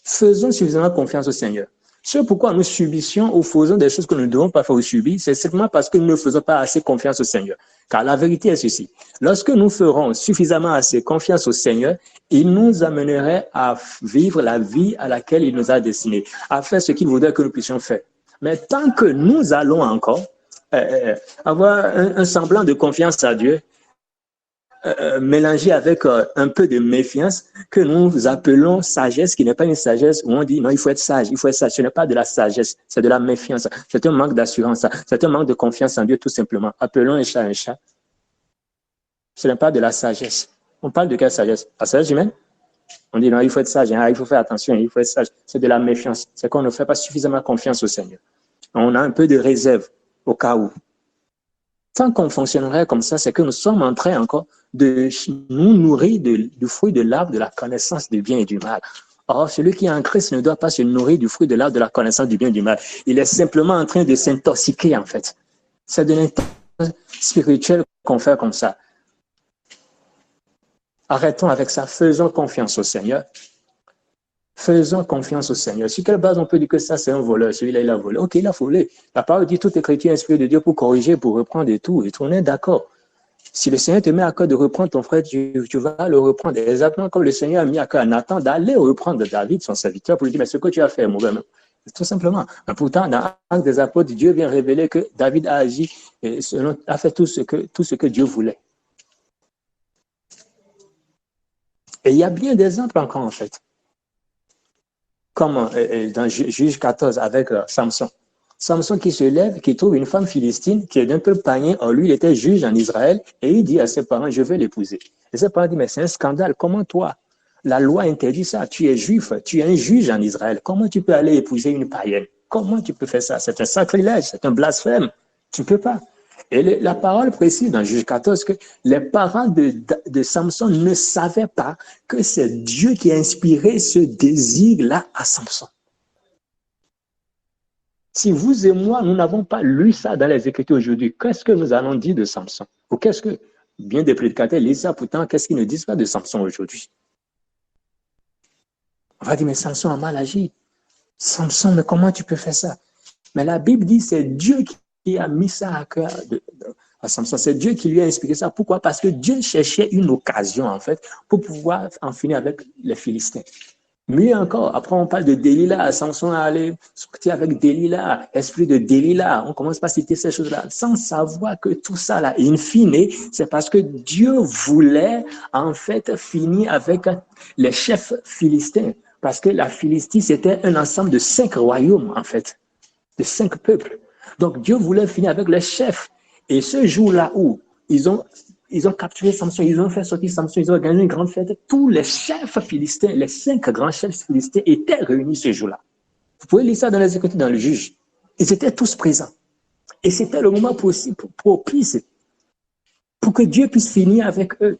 [SPEAKER 6] Faisons suffisamment confiance au Seigneur. Ce pourquoi nous subissions ou faisons des choses que nous ne devons pas faire ou subir, c'est simplement parce que nous ne faisons pas assez confiance au Seigneur. Car la vérité est ceci. Lorsque nous ferons suffisamment assez confiance au Seigneur, il nous amènerait à vivre la vie à laquelle il nous a destinés, à faire ce qu'il voudrait que nous puissions faire. Mais tant que nous allons encore avoir un semblant de confiance à Dieu, mélangé avec un peu de méfiance que nous appelons sagesse, qui n'est pas une sagesse où on dit non, il faut être sage, il faut être sage. Ce n'est pas de la sagesse, c'est de la méfiance. C'est un manque d'assurance, c'est un manque de confiance en Dieu tout simplement. Appelons un chat un chat. Ce n'est pas de la sagesse. On parle de quelle sagesse? La sagesse humaine? On dit non, il faut être sage, hein, il faut faire attention, il faut être sage. C'est de la méfiance. C'est qu'on ne fait pas suffisamment confiance au Seigneur. On a un peu de réserve au cas où. Tant qu'on fonctionnerait comme ça, c'est que nous sommes en train encore de nous nourrir du fruit de l'arbre de la connaissance du bien et du mal. Or, celui qui est en Christ ne doit pas se nourrir du fruit de l'arbre de la connaissance du bien et du mal. Il est simplement en train de s'intoxiquer, en fait. C'est de l'intoxication spirituelle qu'on fait comme ça. Arrêtons avec ça. Faisons confiance au Seigneur. Faisons confiance au Seigneur. Sur quelle base on peut dire que ça, c'est un voleur? Celui-là, il a volé. Ok, il a volé. La parole dit toute écriture est inspirée de Dieu pour corriger, pour reprendre et tout. Et on est d'accord. Si le Seigneur te met à cœur de reprendre ton frère, tu vas le reprendre. Exactement comme le Seigneur a mis à cœur à Nathan d'aller reprendre David, son serviteur, pour lui dire, mais ce que tu as fait, mauvais. Tout simplement. Mais pourtant, dans l'Acte des Apôtres, Dieu vient révéler que David a agi, et a fait tout ce que Dieu voulait. Et il y a bien d'exemples encore, en fait. comme dans Juge 14 avec Samson. Samson qui se lève, qui trouve une femme philistine qui est d'un peuple païen. Lui, il était juge en Israël et il dit à ses parents, je vais l'épouser. Et ses parents disent, mais c'est un scandale. Comment toi, la loi interdit ça. Tu es juif, tu es un juge en Israël. Comment tu peux aller épouser une païenne? Comment tu peux faire ça? C'est un sacrilège, c'est un blasphème. Tu ne peux pas. Et la parole précise dans Juge 14 que les parents de Samson ne savaient pas que c'est Dieu qui a inspiré ce désir-là à Samson. Si vous et moi, nous n'avons pas lu ça dans les Écritures aujourd'hui, qu'est-ce que nous allons dire de Samson? Ou qu'est-ce que, bien des prédicateurs lisent ça, pourtant, qu'est-ce qu'ils ne disent pas de Samson aujourd'hui? On va dire, mais Samson a mal agi. Samson, mais comment tu peux faire ça? Mais la Bible dit, c'est Dieu qui a mis ça à cœur à Samson. C'est Dieu qui lui a inspiré ça. Pourquoi? Parce que Dieu cherchait une occasion, en fait, pour pouvoir en finir avec les Philistins. Mieux encore, après on parle de Delilah, Samson allait sortir avec Delilah, esprit de Delilah, on commence par citer ces choses-là, sans savoir que tout ça, là, in fine, c'est parce que Dieu voulait en fait finir avec les chefs philistins, parce que la Philistie, c'était un ensemble de 5 royaumes, en fait, de 5 peuples. Donc Dieu voulait finir avec les chefs. Et ce jour-là où ils ont capturé Samson, ils ont fait sortir Samson, ils ont organisé une grande fête. Tous les chefs philistins, les 5 grands chefs philistins étaient réunis ce jour-là. Vous pouvez lire ça dans les Écritures, dans le Juge. Ils étaient tous présents. Et c'était le moment propice pour que Dieu puisse finir avec eux.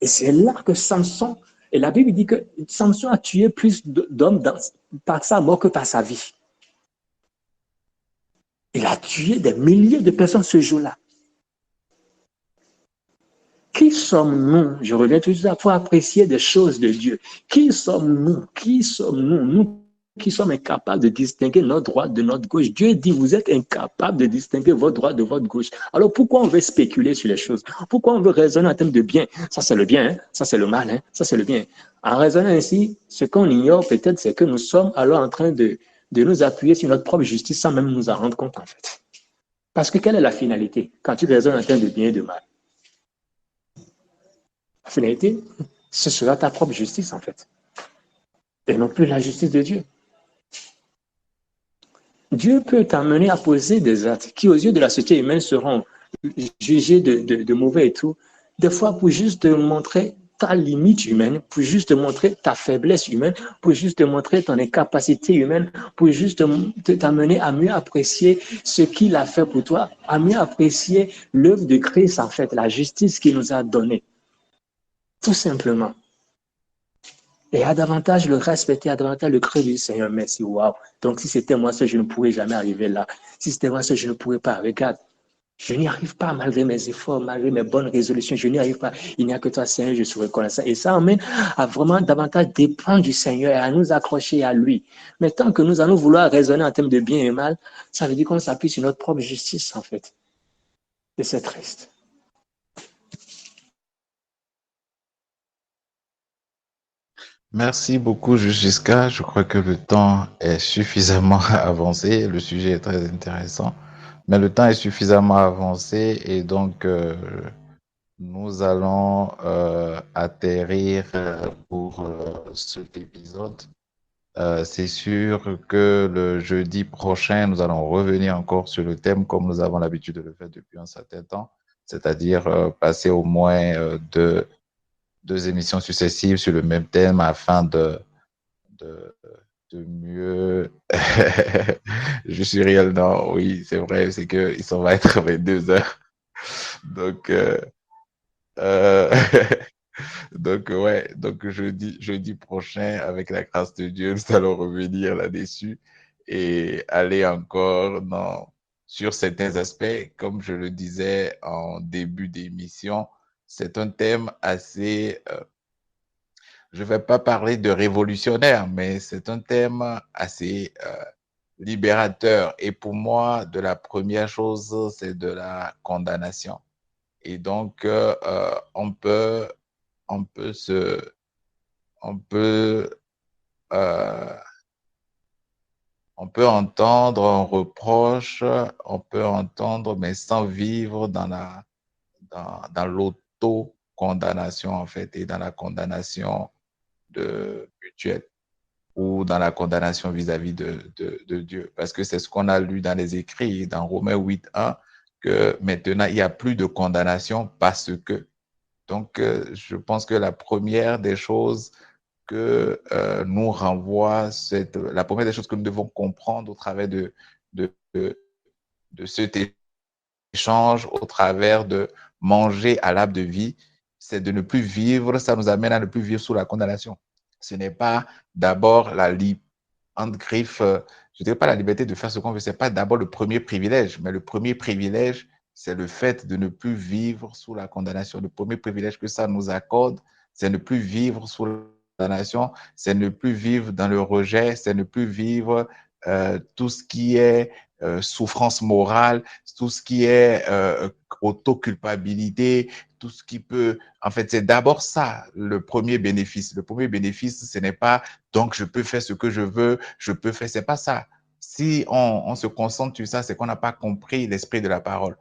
[SPEAKER 6] Et c'est là que Samson, et la Bible dit que Samson a tué plus d'hommes par sa mort que par sa vie. Il a tué des milliers de personnes ce jour-là. Qui sommes-nous? Je reviens toujours à pour apprécier des choses de Dieu. Qui sommes-nous? Qui sommes-nous? Nous qui sommes incapables de distinguer notre droite de notre gauche. Dieu dit, vous êtes incapables de distinguer votre droite de votre gauche. Alors pourquoi on veut spéculer sur les choses? Pourquoi on veut raisonner en termes de bien? Ça c'est le bien, hein? Ça c'est le mal, hein? Ça c'est le bien. En raisonnant ainsi, ce qu'on ignore peut-être, c'est que nous sommes alors en train de nous appuyer sur notre propre justice sans même nous en rendre compte en fait. Parce que quelle est la finalité quand tu raisonnes en termes de bien et de mal? La finalité, ce sera ta propre justice, en fait. Et non plus la justice de Dieu. Dieu peut t'amener à poser des actes qui, aux yeux de la société humaine, seront jugés de mauvais et tout. Des fois, pour juste te montrer ta limite humaine, pour juste te montrer ta faiblesse humaine, pour juste te montrer ton incapacité humaine, pour juste t'amener à mieux apprécier ce qu'il a fait pour toi, à mieux apprécier l'œuvre de Christ, en fait, la justice qu'il nous a donnée. Tout simplement. Et à davantage le respecter, à davantage le craindre du Seigneur. Merci, waouh. Donc, si c'était moi seul, je ne pourrais jamais arriver là. Si c'était moi seul, je ne pourrais pas. Regarde, je n'y arrive pas malgré mes efforts, malgré mes bonnes résolutions. Je n'y arrive pas. Il n'y a que toi, Seigneur, je suis reconnaissant. Et ça emmène à vraiment davantage dépendre du Seigneur et à nous accrocher à lui. Mais tant que nous allons vouloir raisonner en termes de bien et mal, ça veut dire qu'on s'appuie sur notre propre justice, en fait. Et c'est triste.
[SPEAKER 2] Merci beaucoup, Jusqu'à. Je crois que le temps est suffisamment avancé. Le sujet est très intéressant, mais le temps est suffisamment avancé et donc nous allons atterrir pour cet épisode. C'est sûr que le jeudi prochain, nous allons revenir encore sur le thème comme nous avons l'habitude de le faire depuis un certain temps, c'est-à-dire passer au moins deux émissions successives sur le même thème afin de mieux. Je suis réel, non, oui, c'est vrai, c'est que ça va être 22 heures. Donc, euh, donc jeudi prochain, avec la grâce de Dieu, nous allons revenir là-dessus et aller encore sur certains aspects, comme je le disais en début d'émission, c'est un thème assez, je ne vais pas parler de révolutionnaire, mais c'est un thème assez libérateur. Et pour moi, de la première chose, c'est de la condamnation. Et donc, on peut entendre un reproche, on peut entendre, mais sans vivre dans l'auto-condamnation, en fait, et dans la condamnation mutuelle, ou dans la condamnation vis-à-vis de Dieu. Parce que c'est ce qu'on a lu dans les écrits, dans Romains 8:1, que maintenant, il n'y a plus de condamnation parce que. Donc, je pense que la première des choses que nous renvoie, la première des choses que nous devons comprendre au travers de cet échange, au travers de manger à l'arbre de vie, c'est de ne plus vivre, ça nous amène à ne plus vivre sous la condamnation. Ce n'est pas d'abord entre griffes, je ne dirais pas la liberté de faire ce qu'on veut, ce n'est pas d'abord le premier privilège, mais le premier privilège, c'est le fait de ne plus vivre sous la condamnation. Le premier privilège que ça nous accorde, c'est ne plus vivre sous la condamnation, c'est ne plus vivre dans le rejet, c'est ne plus vivre tout ce qui est souffrance morale, tout ce qui est auto-culpabilité, tout ce qui peut... En fait, c'est d'abord ça, le premier bénéfice. Le premier bénéfice, ce n'est pas donc je peux faire ce que je veux, je peux faire... C'est pas ça. Si on se concentre sur ça, c'est qu'on n'a pas compris l'esprit de la parole.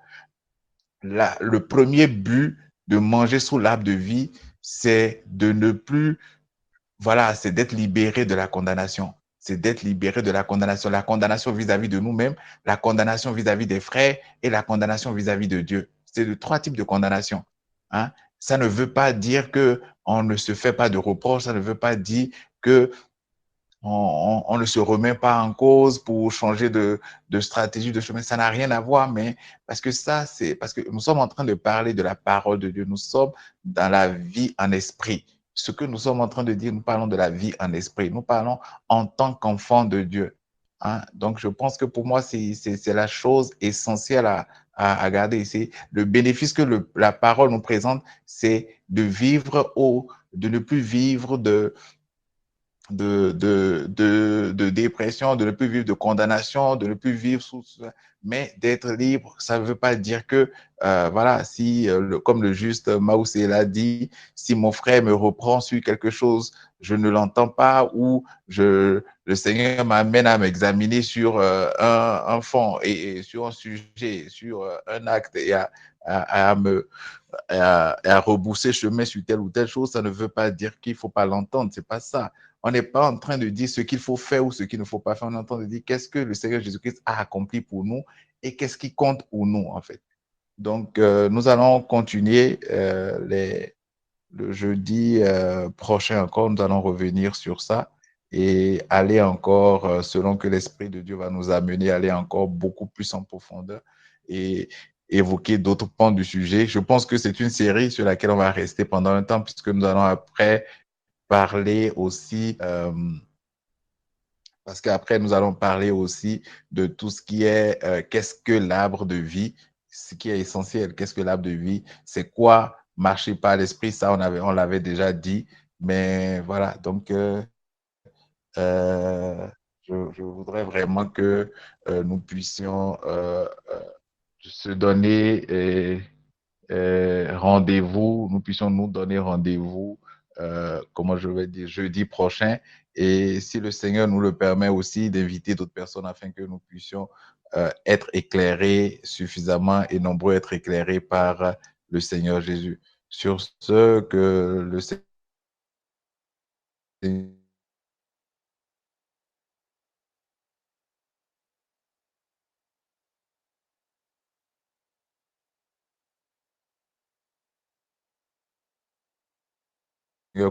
[SPEAKER 2] Le premier but de manger sous l'arbre de vie, c'est de ne plus... Voilà, c'est d'être libéré de la condamnation. C'est d'être libéré de la condamnation vis-à-vis de nous-mêmes, la condamnation vis-à-vis des frères et la condamnation vis-à-vis de Dieu. C'est de 3 types de condamnation. Hein? Ça ne veut pas dire qu'on ne se fait pas de reproches, ça ne veut pas dire que on ne se remet pas en cause pour changer de stratégie, de chemin. Ça n'a rien à voir, mais parce que nous sommes en train de parler de la parole de Dieu. Nous sommes dans la vie en esprit. Ce que nous sommes en train de dire, nous parlons de la vie en esprit. Nous parlons en tant qu'enfant de Dieu. Hein? Donc, je pense que pour moi, c'est la chose essentielle à garder ici. Le bénéfice que la parole nous présente, c'est de ne plus vivre de dépression, de ne plus vivre de condamnation, de ne plus vivre mais d'être libre. Ça ne veut pas dire que, voilà, si, comme le juste Maoussé l'a dit, si mon frère me reprend sur quelque chose, je ne l'entends pas, ou le Seigneur m'amène à m'examiner sur un fond et sur un sujet, sur un acte et à rebousser chemin sur telle ou telle chose, ça ne veut pas dire qu'il ne faut pas l'entendre. C'est pas ça. On n'est pas en train de dire ce qu'il faut faire ou ce qu'il ne faut pas faire. On est en train de dire qu'est-ce que le Seigneur Jésus-Christ a accompli pour nous et qu'est-ce qui compte pour nous, en fait. Donc, nous allons continuer le jeudi prochain encore. Nous allons revenir sur ça et aller encore, selon que l'Esprit de Dieu va nous amener, aller encore beaucoup plus en profondeur et évoquer d'autres pans du sujet. Je pense que c'est une série sur laquelle on va rester pendant un temps puisque nous allons après parler aussi, parce qu'après, nous allons parler aussi de tout ce qui est, qu'est-ce que l'arbre de vie, ce qui est essentiel, qu'est-ce que l'arbre de vie, c'est quoi marcher par l'esprit, ça on l'avait déjà dit, mais voilà, donc je voudrais vraiment que nous puissions se donner rendez-vous, nous puissions nous donner rendez-vous, comment je vais dire, jeudi prochain. Et si le Seigneur nous le permet aussi, d'inviter d'autres personnes afin que nous puissions être éclairés suffisamment et nombreux être éclairés par le Seigneur Jésus. Sur ce, que le Seigneur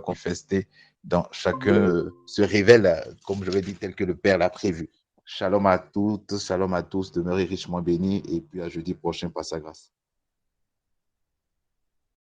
[SPEAKER 2] manifesté dans chacun se révèle, comme je l'ai dit, tel que le Père l'a prévu. Shalom à toutes, shalom à tous, demeurez richement bénis et puis à jeudi prochain par sa grâce.